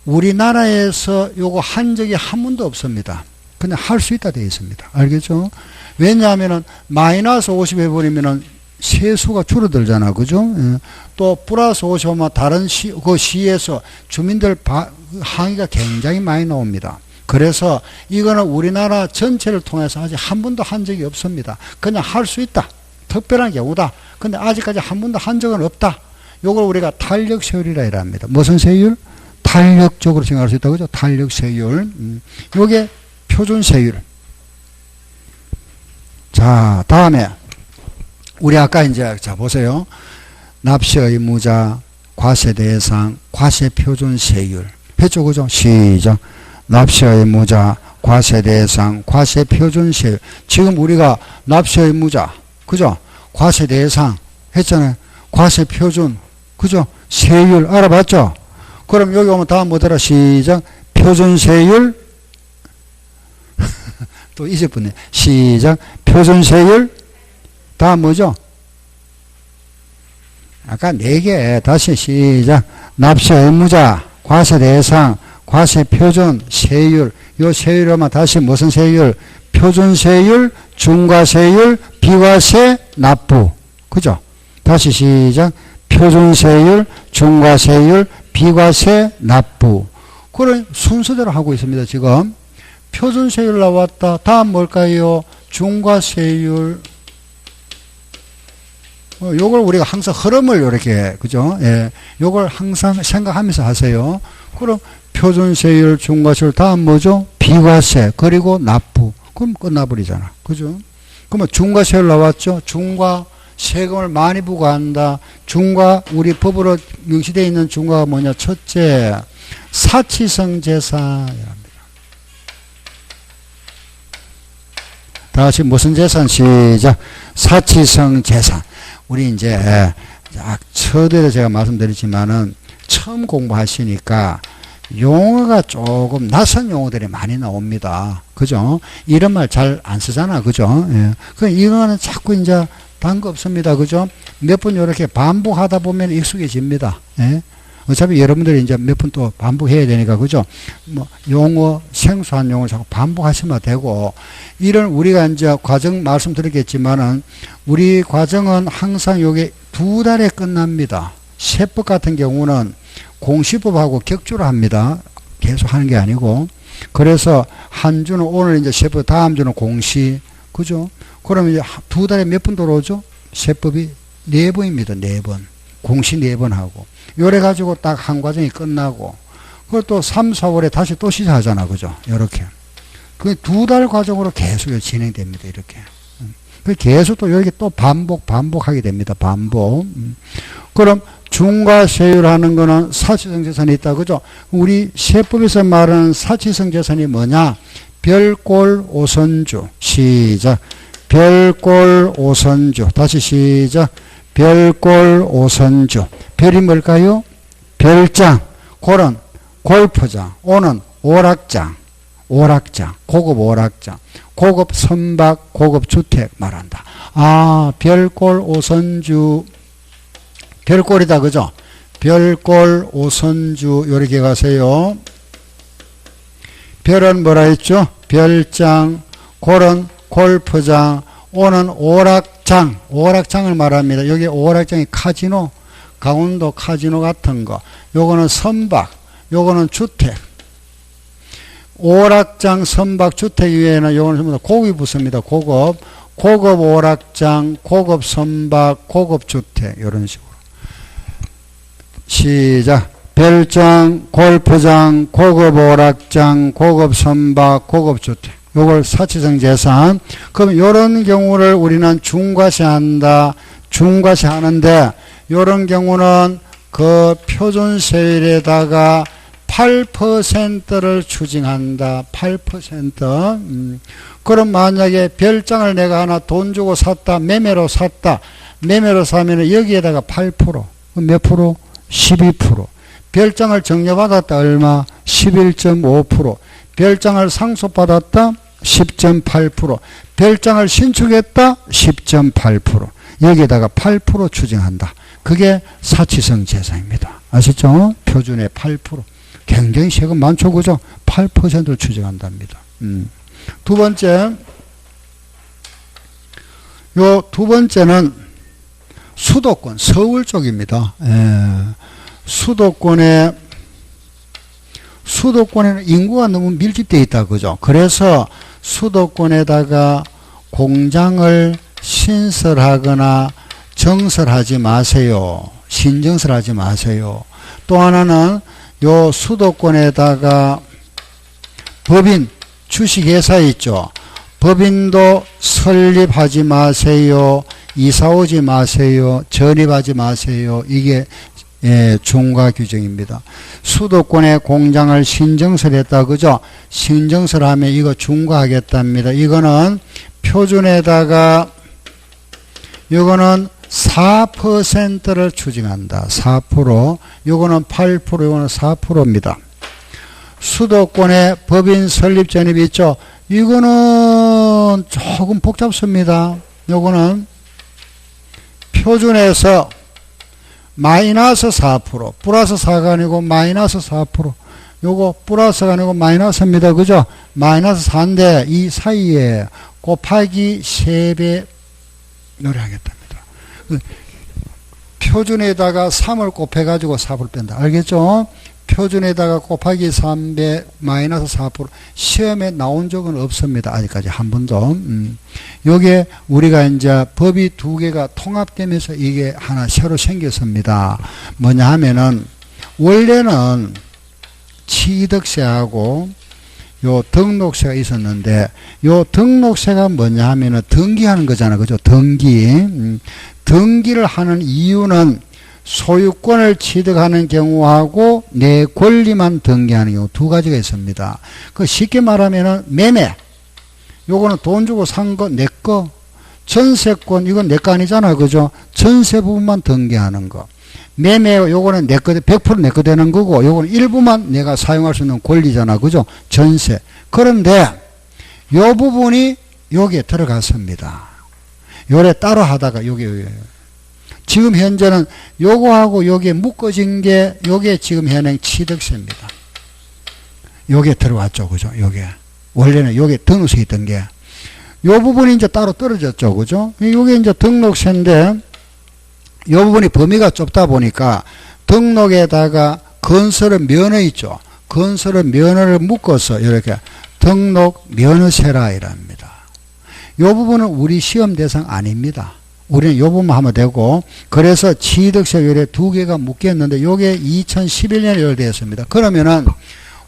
우리나라에서 요거 한 적이 한 번도 없습니다. 그냥 할 수 있다 되어 있습니다. 알겠죠? 왜냐하면은 마이너스 50 해버리면은 세수가 줄어들잖아. 그죠? 예. 또 플러스 50 하면 다른 그 시에서 주민들 항의가 굉장히 많이 나옵니다. 그래서 이거는 우리나라 전체를 통해서 아직 한 번도 한 적이 없습니다. 그냥 할 수 있다. 특별한 경우다. 근데 아직까지 한 번도 한 적은 없다. 요걸 우리가 탄력세율이라 이랍니다. 무슨 세율? 탄력적으로 생각할 수 있다. 그죠? 탄력세율. 요게 표준세율. 자, 다음에 우리 아까 이제 자 보세요. 납세 의무자, 과세 대상, 과세 표준세율. 했죠, 그죠? 시작. 납세 의무자, 과세 대상, 과세 표준세율. 지금 우리가 납세 의무자, 그죠? 과세 대상 했잖아요. 과세 표준, 그죠? 세율 알아봤죠? 그럼 여기 오면 다음 뭐더라? 시작. 표준세율. 또 잊어버렸네. 시작. 표준세율. 다음 뭐죠? 아까 4개. 다시 시작. 납세 의무자, 과세 대상, 과세 표준, 세율. 요 세율하면 다시 무슨 세율? 표준세율, 중과세율, 비과세, 납부. 그죠? 다시 시작. 표준세율, 중과세율, 비과세, 납부. 그런 순서대로 하고 있습니다. 지금. 표준세율 나왔다. 다음 뭘까요? 중과세율. 요걸 우리가 항상 흐름을 이렇게, 그죠? 예. 요걸 항상 생각하면서 하세요. 그럼 표준세율, 중과세율, 다음 뭐죠? 비과세, 그리고 납부. 그럼 끝나버리잖아. 그죠? 그러면 중과세율 나왔죠? 중과, 세금을 많이 부과한다. 중과, 우리 법으로 명시되어 있는 중과가 뭐냐? 첫째, 사치성 재산이랍니다. 다시 무슨 재산? 시작. 사치성 재산. 우리 이제 처대로 제가 말씀드리지만은 처음 공부하시니까 용어가 조금 낯선 용어들이 많이 나옵니다. 그죠? 이런 말 잘 안 쓰잖아. 그죠? 예. 그 이거는 자꾸 이제 다른 거 없습니다. 그죠? 몇 번 이렇게 반복하다 보면 익숙해집니다. 예. 어차피 여러분들이 이제 몇 번 또 반복해야 되니까, 그죠? 뭐, 용어, 생소한 용어를 자꾸 반복하시면 되고, 이런 우리가 이제 과정 말씀드리겠지만은, 우리 과정은 항상 요게 2달에 끝납니다. 세법 같은 경우는 공시법하고 격주를 합니다. 계속 하는 게 아니고. 그래서 한 주는 오늘 이제 세법, 다음 주는 공시. 그죠? 그러면 이제 두 달에 몇 번 들어오죠? 세법이 4번입니다. 4번. 공시 4번 하고. 요래 가지고 딱 한 과정이 끝나고. 그리고 또 3, 4월에 다시 또 시작하잖아. 그죠? 요렇게. 그 2달 과정으로 계속 진행됩니다. 이렇게. 그 계속 또 여기 또 반복하게 됩니다. 반복. 그럼 중과세율하는 거는 사치성 재산이 있다. 그죠? 우리 세법에서 말하는 사치성 재산이 뭐냐? 별꼴 오선주. 시작. 별꼴 오선주. 다시 시작. 별꼴 오선주. 별이 뭘까요? 별장. 골은 골프장. 오는 오락장. 오락장. 고급 오락장. 고급 선박, 고급 주택 말한다. 아, 별꼴 오선주. 별꼴이다. 그죠? 별꼴 오선주. 요렇게 가세요. 별은 뭐라 했죠? 별장. 골은 골프장. 오는 오락장. 오락장을 말합니다. 여기 오락장이 카지노. 강원도 카지노 같은 거. 요거는 선박. 요거는 주택. 오락장, 선박, 주택 위에는 요거는 전부 다 고급이 붙습니다. 고급. 고급 오락장, 고급 선박, 고급 주택. 이런 식으로. 시작. 별장, 골프장, 고급 오락장, 고급 선박, 고급 주택. 요걸 사치성 재산. 그럼 요런 경우를 우리는 중과세한다. 중과세 하는데 요런 경우는 그 표준세율에다가 8%를 추징한다. 8%. 그럼 만약에 별장을 내가 하나 돈 주고 샀다. 매매로 샀다. 매매로 사면 여기에다가 8%. 몇 프로? 12%. 별장을 정려받았다. 얼마? 11.5%. 별장을 상속받았다. 10.8%. 별장을 신축했다. 10.8%. 여기에다가 8% 추징한다. 그게 사치성 재산입니다. 아시죠? 표준의 8%. 굉장히 세금 많죠. 그죠? 8%를 추징한답니다. 두 번째. 요 두 번째는 수도권, 서울 쪽입니다. 수도권에는 인구가 너무 밀집되어 있다. 그죠? 그래서 수도권에다가 공장을 신설하거나 정설하지 마세요. 신정설하지 마세요. 또 하나는 요 수도권에다가 법인, 주식회사 있죠. 법인도 설립하지 마세요. 이사 오지 마세요. 전입하지 마세요. 이게 중과 규정입니다. 수도권에 공장을 신정설했다. 그죠? 신정설하면 이거 중과하겠답니다. 이거는 표준에다가 이거는 4%를 추징한다. 4%. 요거는 8%, 요거는 4%입니다. 수도권에 법인 설립 전입이 있죠. 이거는 조금 복잡습니다. 요거는 표준에서 마이너스 4%, 플러스 4가 아니고 마이너스 4%. 요거 플러스가 아니고 마이너스입니다. 그죠? 마이너스 4인데 이 사이에 곱하기 3배 노래하겠답니다. 표준에다가 3을 곱해가지고 4를 뺀다. 알겠죠? 표준에다가 곱하기 3배 마이너스 4%. 시험에 나온 적은 없습니다. 아직까지 한 번도. 요게 우리가 이제 법이 두 개가 통합되면서 이게 하나 새로 생겼습니다. 뭐냐 하면은 원래는 취득세하고 요 등록세가 있었는데 요 등록세가 뭐냐 하면은 등기하는 거잖아. 그죠? 등기를 하는 이유는 소유권을 취득하는 경우하고 내 권리만 등기하는 경우 두 가지가 있습니다. 그 쉽게 말하면은 매매. 요거는 돈 주고 산 거 내 거. 전세권 이건 내 거 아니잖아. 그죠? 전세 부분만 등기하는 거. 매매 요거는 내 거, 100% 내 거 되는 거고 요거는 일부만 내가 사용할 수 있는 권리잖아. 그죠? 전세. 그런데 요 부분이 여기에 들어갔습니다. 요래 따로 하다가 여기 지금 현재는 요거하고 여기에 묶어진 게 요게 지금 현행 취득세입니다. 요게 들어왔죠. 그죠? 요게. 원래는 요게 등록세 있던 게. 요 부분이 이제 따로 떨어졌죠. 그죠? 요게 이제 등록세인데 요 부분이 범위가 좁다 보니까 등록에다가 건설의 면허 있죠. 건설의 면허를 묶어서 이렇게 등록 면허세라 이랍니다. 이 부분은 우리 시험 대상 아닙니다. 우리는 이 부분만 하면 되고, 그래서 취득세 요래 두 개가 묶였는데 요게 2011년에 열되었습니다. 그러면은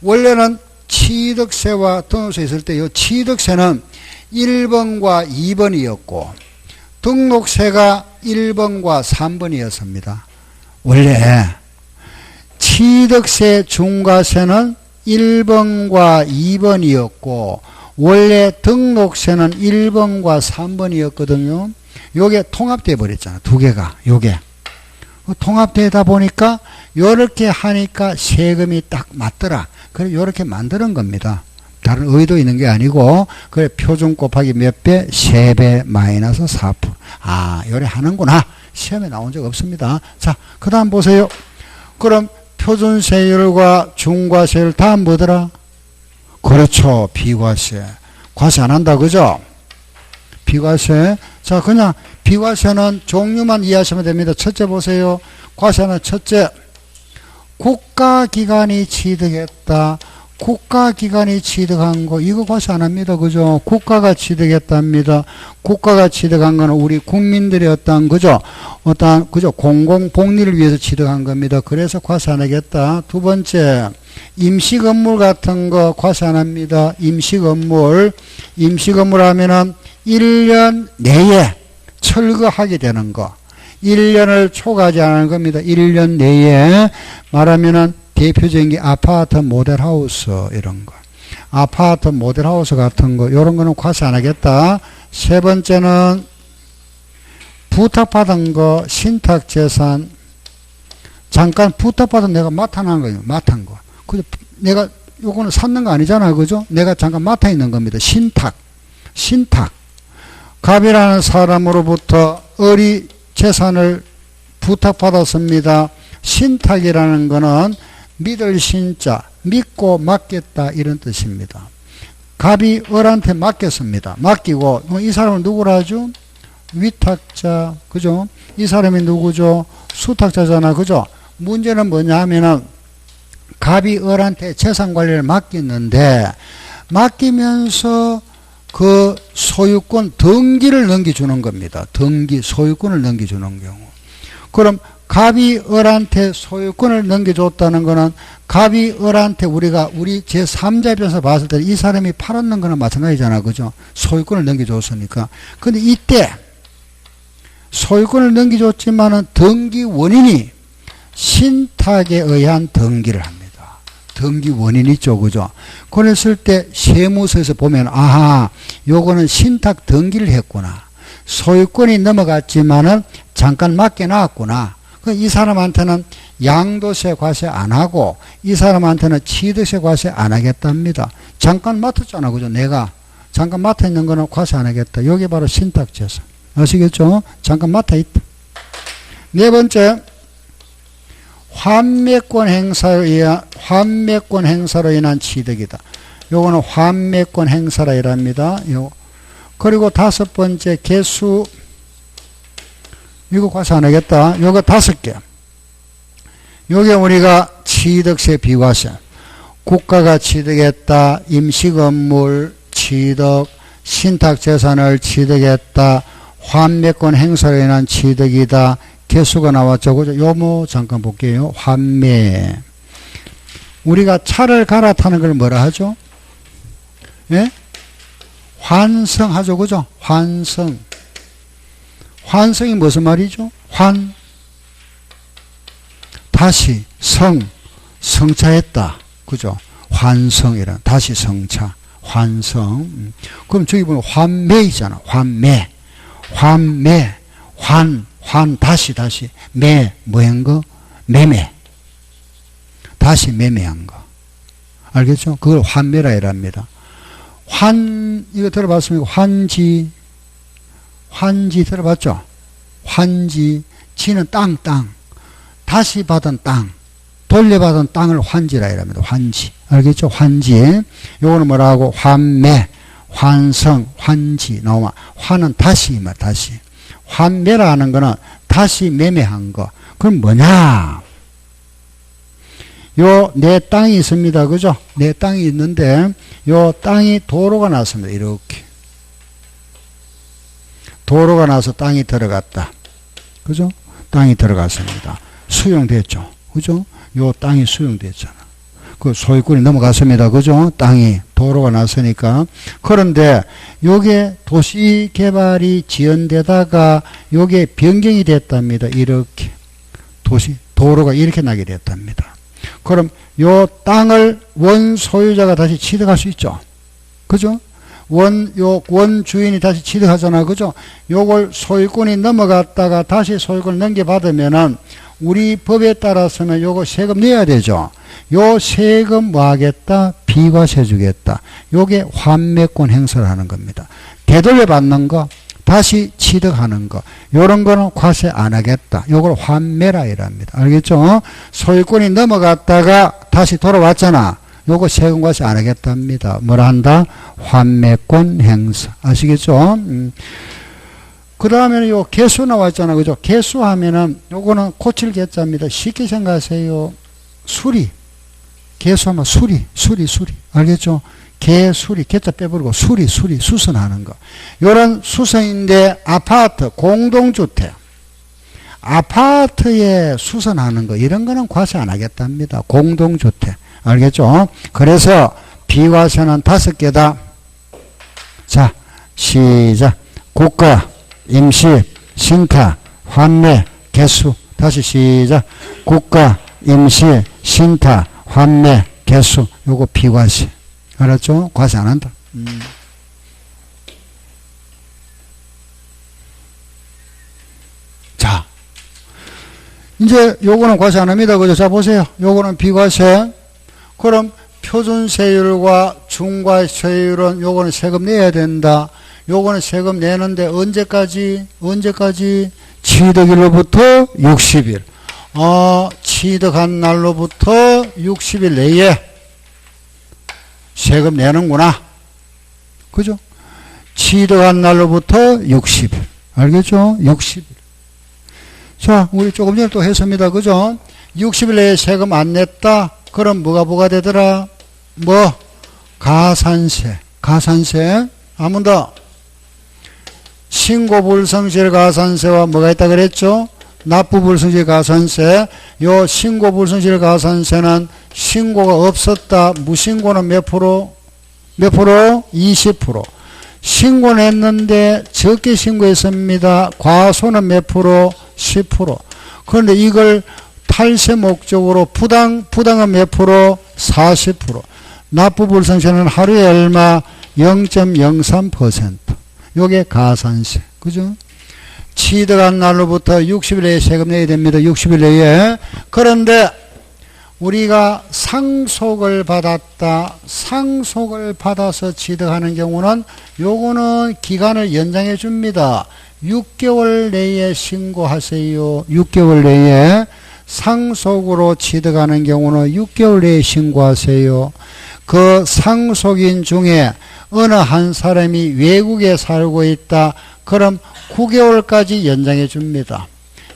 원래는 취득세와 등록세 있을 때 이 취득세는 1번과 2번이었고 등록세가 1번과 3번이었습니다. 원래 취득세 중과세는 1번과 2번이었고 원래 등록세는 1번과 3번이었거든요. 요게 통합돼 버렸잖아. 두 개가 요게 통합되다 보니까 요렇게 하니까 세금이 딱 맞더라. 그래 요렇게 만드는 겁니다. 다른 의도 있는 게 아니고 그래 표준 곱하기 몇 배? 3배 마이너스 4%. 아 요래 하는구나. 시험에 나온 적 없습니다. 자 그 다음 보세요. 그럼 표준세율과 중과세율 다음 뭐더라? 그렇죠. 비과세. 과세 안 한다 그죠? 비과세. 자 그냥 비과세는 종류만 이해하시면 됩니다. 첫째 보세요. 과세는 첫째 국가기관이 취득했다. 국가기관이 취득한 거 이거 과세 안 합니다. 그죠? 국가가 취득했답니다. 국가가 취득한 거는 우리 국민들의 어떤 그죠? 어떤 그죠? 공공복리를 위해서 취득한 겁니다. 그래서 과세 안 하겠다. 두 번째 임시건물 같은 거 과세 안 합니다. 임시건물 하면은 1년 내에 철거하게 되는 거 1년을 초과하지 않은 겁니다. 1년 내에 말하면은 대표적인 게 아파트 모델하우스 이런 거 아파트 모델하우스 같은 거 이런 거는 과세 안 하겠다. 세 번째는 부탁받은 거 신탁재산 잠깐 부탁받은 내가 맡아난 거예요. 맡은 거 그죠? 내가 요거는 샀는 거 아니잖아. 그죠? 내가 잠깐 맡아 있는 겁니다. 신탁 갑이라는 사람으로부터 어리 재산을 부탁받았습니다. 신탁이라는 거는 믿을 신자, 믿고 맡겠다 이런 뜻입니다. 갑이 을한테 맡겼습니다. 맡기고 이 사람은 누구라 하죠? 위탁자, 그죠? 이 사람이 누구죠? 수탁자잖아, 그죠? 문제는 뭐냐 하면은 갑이 을한테 재산 관리를 맡겼는데 맡기면서 그 소유권 등기를 넘겨주는 겁니다. 등기 소유권을 넘겨주는 경우. 그럼 갑이 을한테 소유권을 넘겨줬다는 거는 갑이 을한테 우리 제3자 입장에서 봤을 때 이 사람이 팔았는 거나 마찬가지잖아. 그죠? 소유권을 넘겨줬으니까. 근데 이때 소유권을 넘겨줬지만은 등기 원인이 신탁에 의한 등기를 합니다. 등기 원인 있죠. 그죠? 그랬을 때 세무서에서 보면 아하 요거는 신탁 등기를 했구나. 소유권이 넘어갔지만은 잠깐 맡겨놨구나. 이 사람한테는 양도세 과세 안 하고 이 사람한테는 취득세 과세 안 하겠답니다. 잠깐 맡았잖아. 그죠? 내가 잠깐 맡아 있는 거는 과세 안 하겠다. 여기 바로 신탁재산. 아시겠죠? 잠깐 맡아 있다. 네 번째 환매권 행사로 인한 취득이다. 요거는 환매권 행사라 이랍니다. 그리고 다섯 번째 개수 이거 과세 안 하겠다. 요거 5개. 요게 우리가 취득세 비과세. 국가가 취득했다. 임시건물 취득. 신탁재산을 취득했다. 환매권 행사로 인한 취득이다. 개수가 나왔죠. 그죠? 요모 잠깐 볼게요. 환매. 우리가 차를 갈아타는 걸 뭐라 하죠? 예? 환승하죠. 그죠? 환승. 환승이 무슨 말이죠? 다시 성차했다. 그죠? 환승이란 다시 성차. 환승. 그럼 저기 보면 환매이잖아. 환매. 다시. 뭐한 거? 매매. 다시 매매한 거. 알겠죠? 그걸 환매라 이랍니다. 이거 들어봤습니까? 환지 들어봤죠? 환지. 지는 땅. 다시 받은 땅. 돌려받은 땅을 환지라 이랍니다. 환지. 알겠죠? 환지. 요거는 뭐라고? 환매, 환성, 환지. 나오면 환은 다시. 환매라는 거는 다시 매매한 거. 그럼 뭐냐? 요 내 땅이 있습니다. 그죠? 내 땅이 있는데 요 땅이 도로가 났습니다. 이렇게. 도로가 나서 땅이 들어갔다. 그죠? 땅이 들어갔습니다. 수용됐죠. 그죠? 요 땅이 수용됐잖아. 그 소유권이 넘어갔습니다. 그죠? 땅이 도로가 났으니까. 그런데 요게 도시 개발이 지연되다가 요게 변경이 됐답니다. 이렇게. 도로가 이렇게 나게 됐답니다. 그럼 요 땅을 원 소유자가 다시 취득할 수 있죠. 그죠? 원 주인이 다시 취득하잖아. 그죠? 요걸 소유권이 넘어갔다가 다시 소유권을 넘겨받으면은 우리 법에 따라서는 요거 세금 내야 되죠. 요 세금 뭐 하겠다? 비과세 주겠다. 요게 환매권 행사를 하는 겁니다. 되돌려 받는 거, 다시 취득하는 거, 요런 거는 과세 안 하겠다. 요걸 환매라 이랍니다. 알겠죠? 소유권이 넘어갔다가 다시 돌아왔잖아. 요거 세금 과세 안 하겠답니다. 뭐라 한다? 환매권 행사. 아시겠죠? 그 다음에는 요 개수 나왔잖아. 그죠? 개수 하면은 요거는 고칠 개자입니다. 쉽게 생각하세요. 수리. 개수하면 수리. 알겠죠? 개수리. 개자 빼버리고 수리. 수선하는 거. 요런 수선인데 아파트, 공동주택. 아파트에 수선하는 거. 이런 거는 과세 안 하겠답니다. 공동주택. 알겠죠? 그래서 비과세는 5개다. 자, 시작. 국가, 임시, 신탁, 환매, 개수. 다시 시작. 국가, 임시, 신탁, 환매, 개수. 요거 비과세. 알았죠? 과세 안 한다. 자, 이제 요거는 과세 안 합니다. 그죠? 자, 보세요. 요거는 비과세. 그럼 표준세율과 중과세율은 요거는 세금 내야 된다. 요거는 세금 내는데 언제까지? 취득일로부터 60일. 취득한 날로부터 60일 내에 세금 내는구나. 그죠? 취득한 날로부터 60일. 알겠죠? 60일. 자, 우리 조금 전에 또 했습니다. 그죠? 60일 내에 세금 안 냈다? 그럼 뭐가 부과되더라? 가산세. 한 번 더. 신고불성실 가산세와 뭐가 있다 그랬죠? 납부불성실 가산세. 요 신고불성실 가산세는 신고가 없었다. 무신고는 몇 프로? 20%. 신고는 했는데 적게 신고했습니다. 과소는 몇 프로? 10%. 그런데 이걸 탈세 목적으로 부당은 몇 프로? 40%. 납부불성세는 하루에 얼마? 0.03%. 요게 가산세. 그죠? 취득한 날로부터 60일 내에 세금 내야 됩니다. 60일 내에. 그런데 우리가 상속을 받았다. 상속을 받아서 취득하는 경우는 요거는 기간을 연장해 줍니다. 6개월 내에 신고하세요. 6개월 내에. 상속으로 취득하는 경우는 6개월 내에 신고하세요. 그 상속인 중에 어느 한 사람이 외국에 살고 있다. 그럼 9개월까지 연장해 줍니다.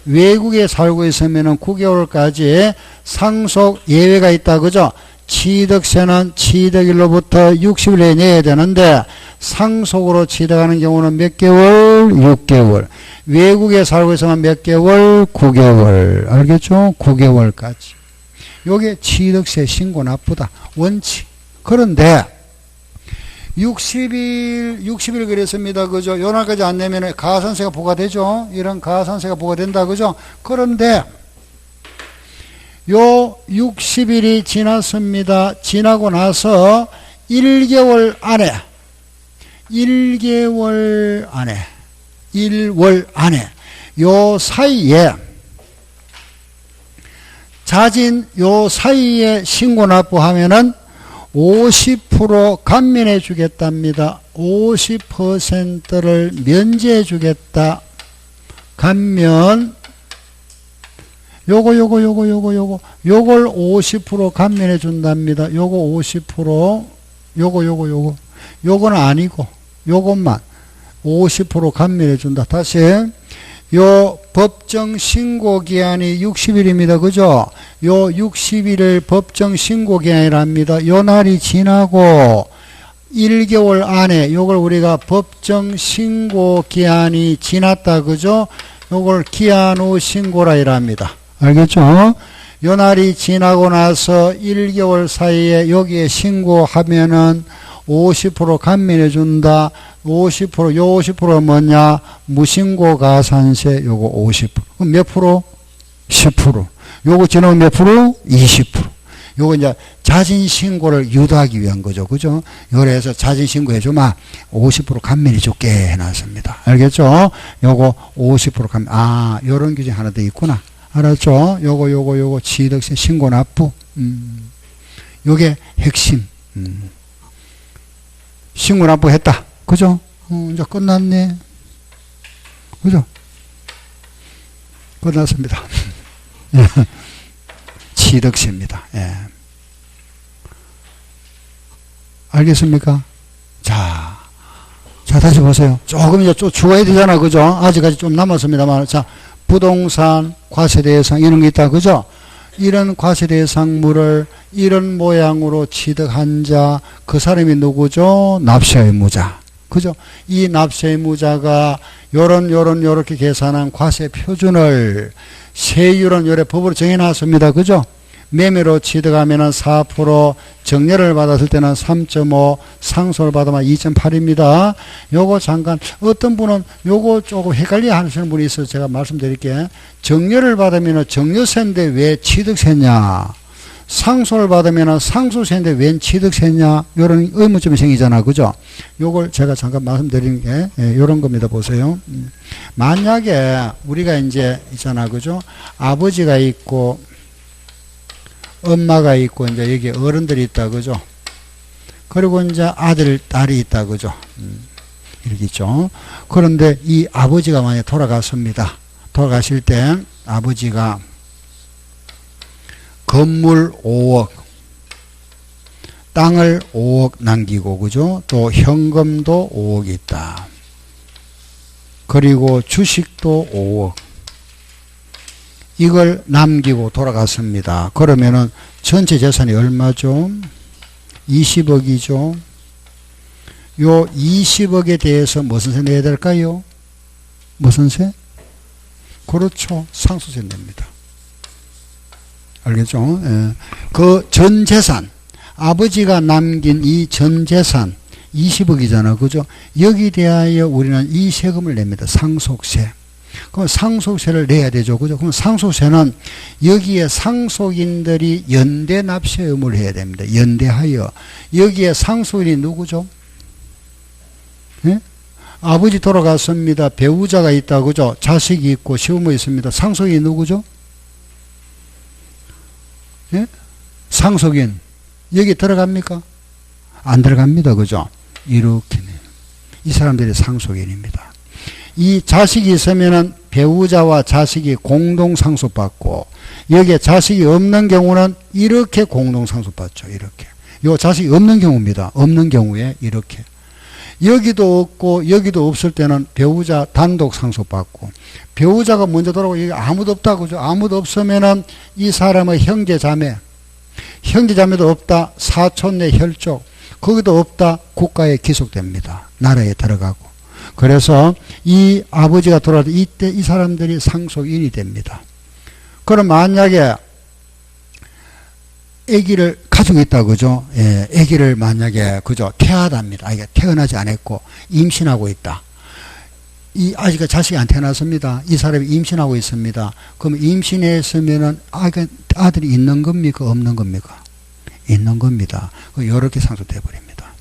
외국에 살고 있으면 9개월까지 상속 예외가 있다. 그죠? 취득세는 취득일로부터 60일 내에 내야 되는데 상속으로 취득하는 경우는 몇 개월? 6개월. 외국에 살고 있으면 몇 개월? 9개월. 알겠죠? 9개월까지. 요게 취득세 신고 납부다. 원칙. 그런데 60일 그랬습니다. 그죠? 요 날까지 안 내면 가산세가 부과되죠? 이런 가산세가 부과된다. 그죠? 그런데 요 60일이 지났습니다. 지나고 나서 1개월 안에 요 사이에 자진 요 사이에 신고 납부하면은 50% 감면해 주겠답니다. 50%를 면제해 주겠다. 감면. 요걸 50% 감면해 준답니다. 요거 50%, 요거는 아니고, 요것만 50% 감면해 준다. 다시, 요 법정 신고 기한이 60일입니다. 그죠? 요 60일을 법정 신고 기한이랍니다. 요 날이 지나고 1개월 안에 요걸 우리가 법정 신고 기한이 지났다. 그죠? 요걸 기한 후 신고라 이랍니다. 알겠죠? 요 날이 지나고 나서 1개월 사이에 여기에 신고하면은 50% 감면해 준다. 50%, 요 50%가 뭐냐? 무신고 가산세 요거 50%. 그럼 몇 프로? 10%. 요거 지나면 몇 프로? 20%. 요거 이제 자진신고를 유도하기 위한 거죠. 그죠? 그래서 자진신고 해주마. 50% 감면해 줄게 해놨습니다. 알겠죠? 요거 50% 감면. 아, 요런 규정이 하나 더 있구나. 알았죠? 요거 취득세 신고 납부. 요게 핵심. 신고 납부 했다. 그죠? 이제 끝났네. 그죠? 끝났습니다. 취득세입니다. 예. 알겠습니까? 자, 다시 보세요. 조금 이제 좀 죽어야 되잖아. 그죠? 아직까지 좀 남았습니다만. 자, 부동산, 과세대상 이런 게 있다. 그죠? 이런 과세대상물을 이런 모양으로 취득한 자, 그 사람이 누구죠? 납세의무자. 그죠? 이 납세의무자가 요렇게 계산한 과세 표준을 세율은 요래 법으로 정해놨습니다. 그죠? 매매로 취득하면은 4%, 정려를 받았을 때는 3.5, 상속을 받으면 2.8입니다. 요거 잠깐, 어떤 분은 요거 조금 헷갈려 하시는 분이 있어서 제가 말씀드릴게요. 정려를 받으면은 정려세인데 왜 취득세냐? 상속을 받으면은 상속세인데 왜 취득세냐? 요런 의문점이 생기잖아. 그죠? 요걸 제가 잠깐 말씀드리는 게, 요런 겁니다. 보세요. 만약에 우리가 이제 있잖아. 그죠? 아버지가 있고, 엄마가 있고, 이제 여기 어른들이 있다. 그죠? 그리고 이제 아들, 딸이 있다. 그죠? 이렇게 있죠. 그런데 이 아버지가 만약에 돌아갔습니다. 돌아가실 때 아버지가 건물 5억, 땅을 5억 남기고, 그죠? 또 현금도 5억이 있다. 그리고 주식도 5억. 이걸 남기고 돌아갔습니다. 그러면은 전체 재산이 얼마죠? 20억이죠. 요 20억에 대해서 무슨 세 내야 될까요? 무슨 세? 그렇죠. 상속세 냅니다. 알겠죠? 예. 그 전 재산, 아버지가 남긴 이 전 재산 20억이잖아. 그죠? 여기 대하여 우리는 이 세금을 냅니다. 상속세. 그럼 상속세를 내야 되죠. 그죠? 그럼 상속세는 여기에 상속인들이 연대 납세 의무를 해야 됩니다. 연대하여. 여기에 상속인이 누구죠? 예? 아버지 돌아갔습니다. 배우자가 있다. 그죠? 자식이 있고 시부모 있습니다. 상속인이 누구죠? 예? 상속인. 여기 들어갑니까? 안 들어갑니다. 그죠? 이렇게. 이 사람들이 상속인입니다. 이 자식이 있으면은 배우자와 자식이 공동 상속받고, 여기에 자식이 없는 경우는 이렇게 공동 상속받죠. 이렇게. 요 자식이 없는 경우입니다. 없는 경우에 이렇게. 여기도 없고 여기도 없을 때는 배우자 단독 상속받고, 배우자가 먼저 돌아오고 여기 아무도 없다. 그죠? 아무도 없으면은 이 사람의 형제자매도 없다. 사촌 내 혈족. 거기도 없다. 국가에 기속됩니다. 나라에 들어가고. 그래서 이 아버지가 돌아올 때 이때 이 사람들이 상속인이 됩니다. 그럼 만약에 아기를 가지고 있다. 그죠? 예, 아기를 만약에 그죠? 태아답니다. 아기가 태어나지 않았고 임신하고 있다. 이 아직은 자식이 안 태어났습니다. 이 사람이 임신하고 있습니다. 그럼 임신했으면은 아들이 있는 겁니까? 없는 겁니까? 있는 겁니다. 이렇게 상속돼 버립니다.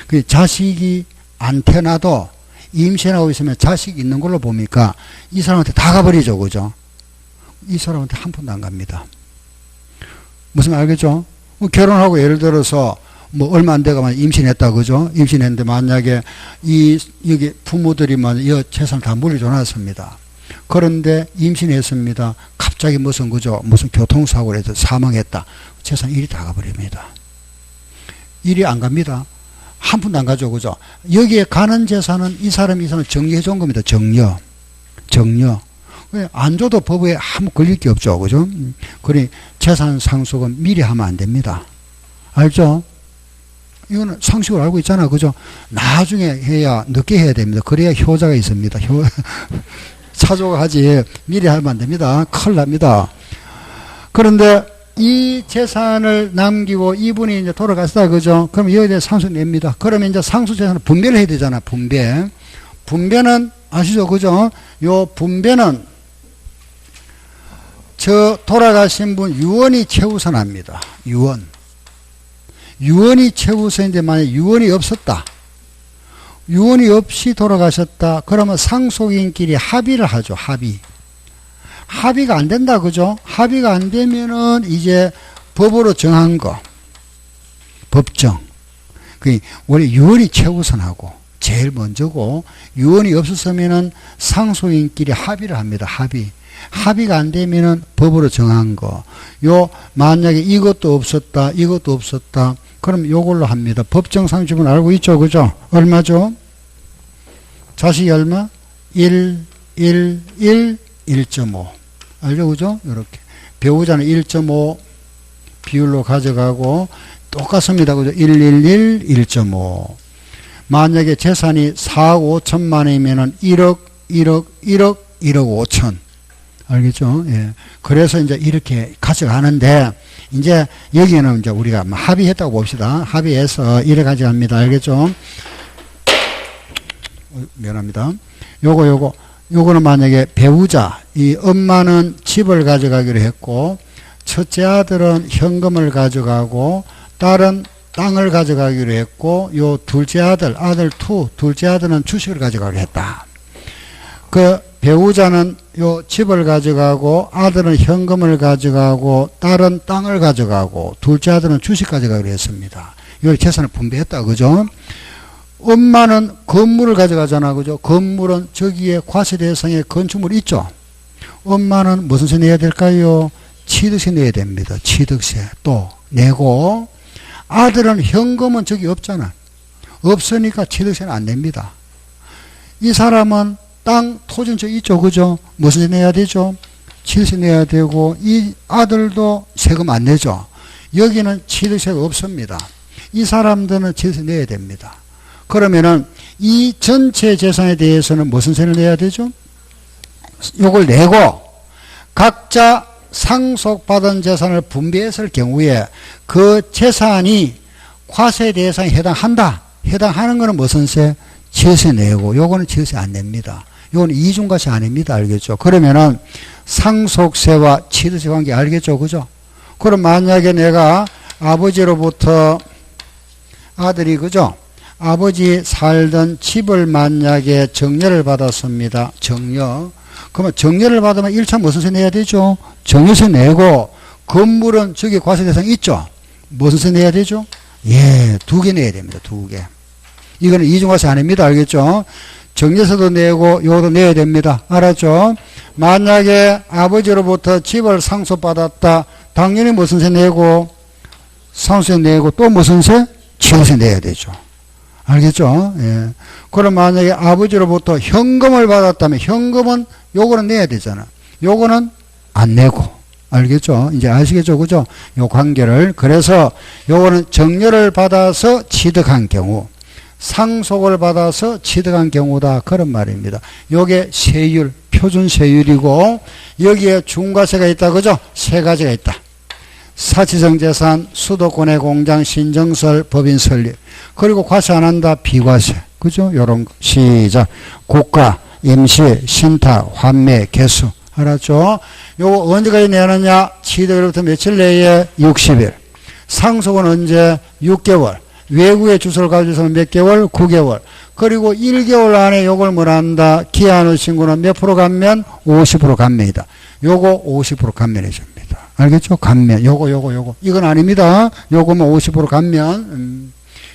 그 자식이 안 태어나도 임신하고 있으면 자식이 있는 걸로 보니까 이 사람한테 다 가버리죠. 그죠? 이 사람한테 한 푼도 안 갑니다. 무슨 말 알겠죠? 결혼하고 예를 들어서 뭐 얼마 안 돼가면 임신했다. 그죠? 임신했는데 만약에 여기 부모들이 이 재산을 다 물려줘 놨습니다. 그런데 임신했습니다. 갑자기 무슨 교통사고를 해서 사망했다. 재산 1이 다 가버립니다. 1이 안 갑니다. 한 푼도 안 가죠. 그죠? 여기에 가는 재산은 이 사람 정리해 준 겁니다. 정려. 정려. 안 줘도 법에 아무 걸릴 게 없죠. 그죠? 그러니 재산 상속은 미리 하면 안 됩니다. 알죠? 이거는 상식으로 알고 있잖아. 그죠? 나중에 해야, 늦게 해야 됩니다. 그래야 효자가 있습니다. 차조가 하지. 미리 하면 안 됩니다. 큰일 납니다. 그런데 이 재산을 남기고 이분이 이제 돌아갔다. 그죠? 그럼 여기에 대해 상속 냅니다. 그러면 이제 상속 재산을 분배를 해야 되잖아. 분배. 분배는 아시죠? 그죠? 요 분배는 저 돌아가신 분 유언이 최우선합니다. 유언. 유언이 최우선인데 만약에 유언이 없었다. 유언이 없이 돌아가셨다. 그러면 상속인끼리 합의를 하죠. 합의. 합의가 안 된다. 그죠? 합의가 안 되면은 이제 법으로 정한 거. 법정. 원래 유언이 최우선하고 제일 먼저고 유언이 없었으면은 상속인끼리 합의를 합니다. 합의. 합의가 안 되면은 법으로 정한 거. 만약에 이것도 없었다. 이것도 없었다. 그럼 요걸로 합니다. 법정 상속은 알고 있죠. 그죠? 얼마죠? 자식이 얼마? 1, 1, 1, 1.5. 알죠? 그죠? 요렇게. 배우자는 1.5 비율로 가져가고 똑같습니다. 그죠? 1, 1, 1, 1.5. 만약에 재산이 4억 5천만 원이면은 1억, 1억, 1억, 1억 5천. 알겠죠? 예. 그래서 이제 이렇게 가져가는데, 이제 여기에는 이제 우리가 합의했다고 봅시다. 합의해서 이래 가져갑니다. 알겠죠? 미안합니다. 요거는 만약에 배우자, 이 엄마는 집을 가져가기로 했고, 첫째 아들은 현금을 가져가고, 딸은 땅을 가져가기로 했고, 요 둘째 아들, 둘째 아들은 주식을 가져가기로 했다. 그 배우자는 요 집을 가져가고, 아들은 현금을 가져가고, 딸은 땅을 가져가고, 둘째 아들은 주식 가져가기로 했습니다. 이걸 재산을 분배했다. 그죠? 엄마는 건물을 가져가잖아. 그죠? 건물은 저기에 과세 대상에 건축물 있죠? 엄마는 무슨 세 내야 될까요? 취득세 내야 됩니다. 취득세 또 내고, 아들은 현금은 저기 없잖아. 없으니까 취득세는 안 냅니다. 이 사람은 땅, 토지는 저기 있죠. 그죠? 무슨 세 내야 되죠? 취득세 내야 되고, 이 아들도 세금 안 내죠. 여기는 취득세가 없습니다. 이 사람들은 취득세 내야 됩니다. 그러면은 이 전체 재산에 대해서는 무슨 세를 내야 되죠? 요걸 내고 각자 상속받은 재산을 분배했을 경우에 그 재산이 과세 대상에 해당하는 거는 무슨 세? 취득세 내고, 요거는 취득세 안 냅니다. 요거는 이중과세 아닙니다. 알겠죠? 그러면은 상속세와 취득세 관계 알겠죠? 그죠? 그럼 만약에 내가 아버지로부터 아들이, 그죠? 아버지 살던 집을 만약에 정려를 받았습니다. 정려. 그러면 정려를 받으면 1차 무슨 세 내야 되죠? 정려세 내고, 건물은 저기 과세 대상 있죠? 무슨 세 내야 되죠? 예, 2개 내야 됩니다. 2개. 이거는 이중과세 아닙니다. 알겠죠? 정려세도 내고, 요것도 내야 됩니다. 알았죠? 만약에 아버지로부터 집을 상속받았다. 당연히 무슨 세 내고, 상속세 내고, 또 무슨 세? 취득세 내야 되죠. 알겠죠? 예. 그럼 만약에 아버지로부터 현금을 받았다면 현금은 요거는 내야 되잖아. 요거는 안 내고. 알겠죠? 이제 아시겠죠? 그죠? 요 관계를. 그래서 요거는 정려를 받아서 취득한 경우, 상속을 받아서 취득한 경우다. 그런 말입니다. 요게 세율, 표준 세율이고, 여기에 중과세가 있다. 그죠? 세 가지가 있다. 사치성 재산, 수도권의 공장, 신정설, 법인 설립. 그리고 과세 안 한다. 비과세. 그죠? 요런 거. 시작. 고가, 임시, 신탁, 환매, 개수. 알았죠? 요거 언제까지 내느냐? 취득일부터 며칠 내에? 60일. 상속은 언제? 6개월. 외국에 주소를 가지고서는 몇 개월? 9개월. 그리고 1개월 안에 요걸 뭐란다? 기한 후 신고는 몇 프로 감면? 50% 감면이다. 요거 50% 감면해 줍니다. 알겠죠? 감면. 요거. 이건 아닙니다. 요거면 50% 감면.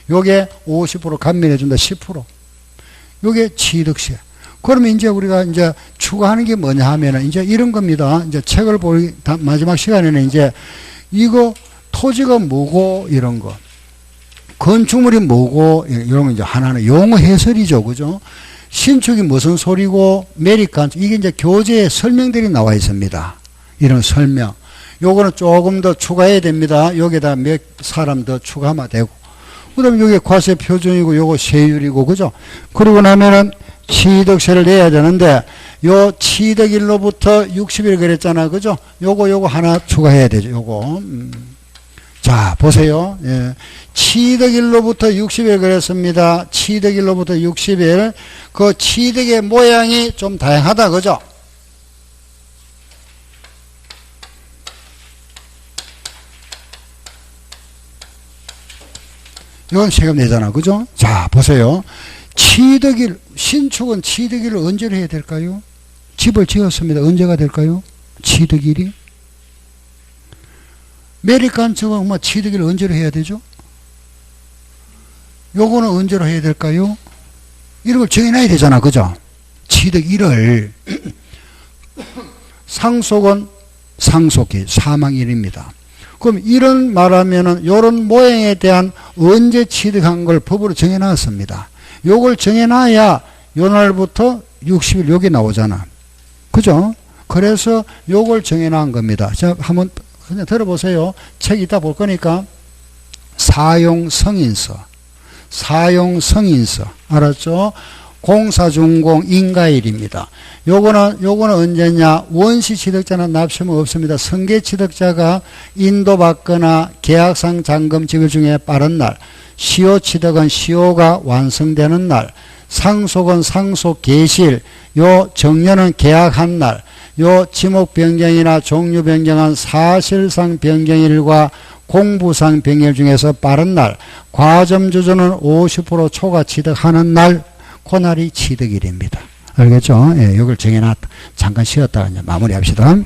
요게 50% 감면해 준다. 10%. 요게 취득세. 그러면 이제 우리가 이제 추가하는 게 뭐냐 하면은 이제 이런 겁니다. 이제 책을 볼 마지막 시간에는 이제 이거 토지가 뭐고 이런 거. 건축물이 뭐고 이런 거 이제 하나하나 용어 해설이죠. 그죠? 신축이 무슨 소리고 메리칸 이게 이제 교재에 설명들이 나와 있습니다. 이런 설명. 요거는 조금 더 추가해야 됩니다. 여기다 몇 사람 더 추가하면 되고. 그 다음에 여기 과세 표준이고 요거 세율이고 그죠? 그러고 나면은 취득세를 내야 되는데 요 취득일로부터 60일 그랬잖아. 그죠? 요거 하나 추가해야 되죠. 요거. 자, 보세요. 예. 취득일로부터 60일 그랬습니다. 취득일로부터 60일. 그 취득의 모양이 좀 다양하다. 그죠? 이건 세금 내잖아. 그죠? 자, 보세요. 취득일, 신축은 취득일을 언제로 해야 될까요? 집을 지었습니다. 언제가 될까요? 취득일이? 메리칸축은 뭐 취득일을 언제로 해야 되죠? 요거는 언제로 해야 될까요? 이런 걸 정해놔야 되잖아. 그죠? 취득일을. 상속은 상속일, 사망일입니다. 그럼 이런 말하면은 요런 모양에 대한 언제 취득한 걸 법으로 정해놨습니다. 요걸 정해놔야 요 날부터 60일 요게 나오잖아. 그죠? 그래서 요걸 정해놓은 겁니다. 자, 한번 그냥 들어보세요. 책 이따 볼 거니까. 사용승인서. 사용승인서. 알았죠? 공사준공 인가일입니다. 요거는 언제냐? 원시 취득자는 납세무 없습니다. 승계 취득자가 인도받거나 계약상 잔금 지급 중에 빠른 날, 시효 취득은 시효가 완성되는 날, 상속은 상속 개시일, 요 정년은 계약한 날, 요 지목 변경이나 종류 변경한 사실상 변경일과 공부상 변경일 중에서 빠른 날, 과점 조정은 50% 초과 취득하는 날, 그날이 취득일입니다. 알겠죠? 예, 이걸 정해놨다. 잠깐 쉬었다가 이제 마무리합시다.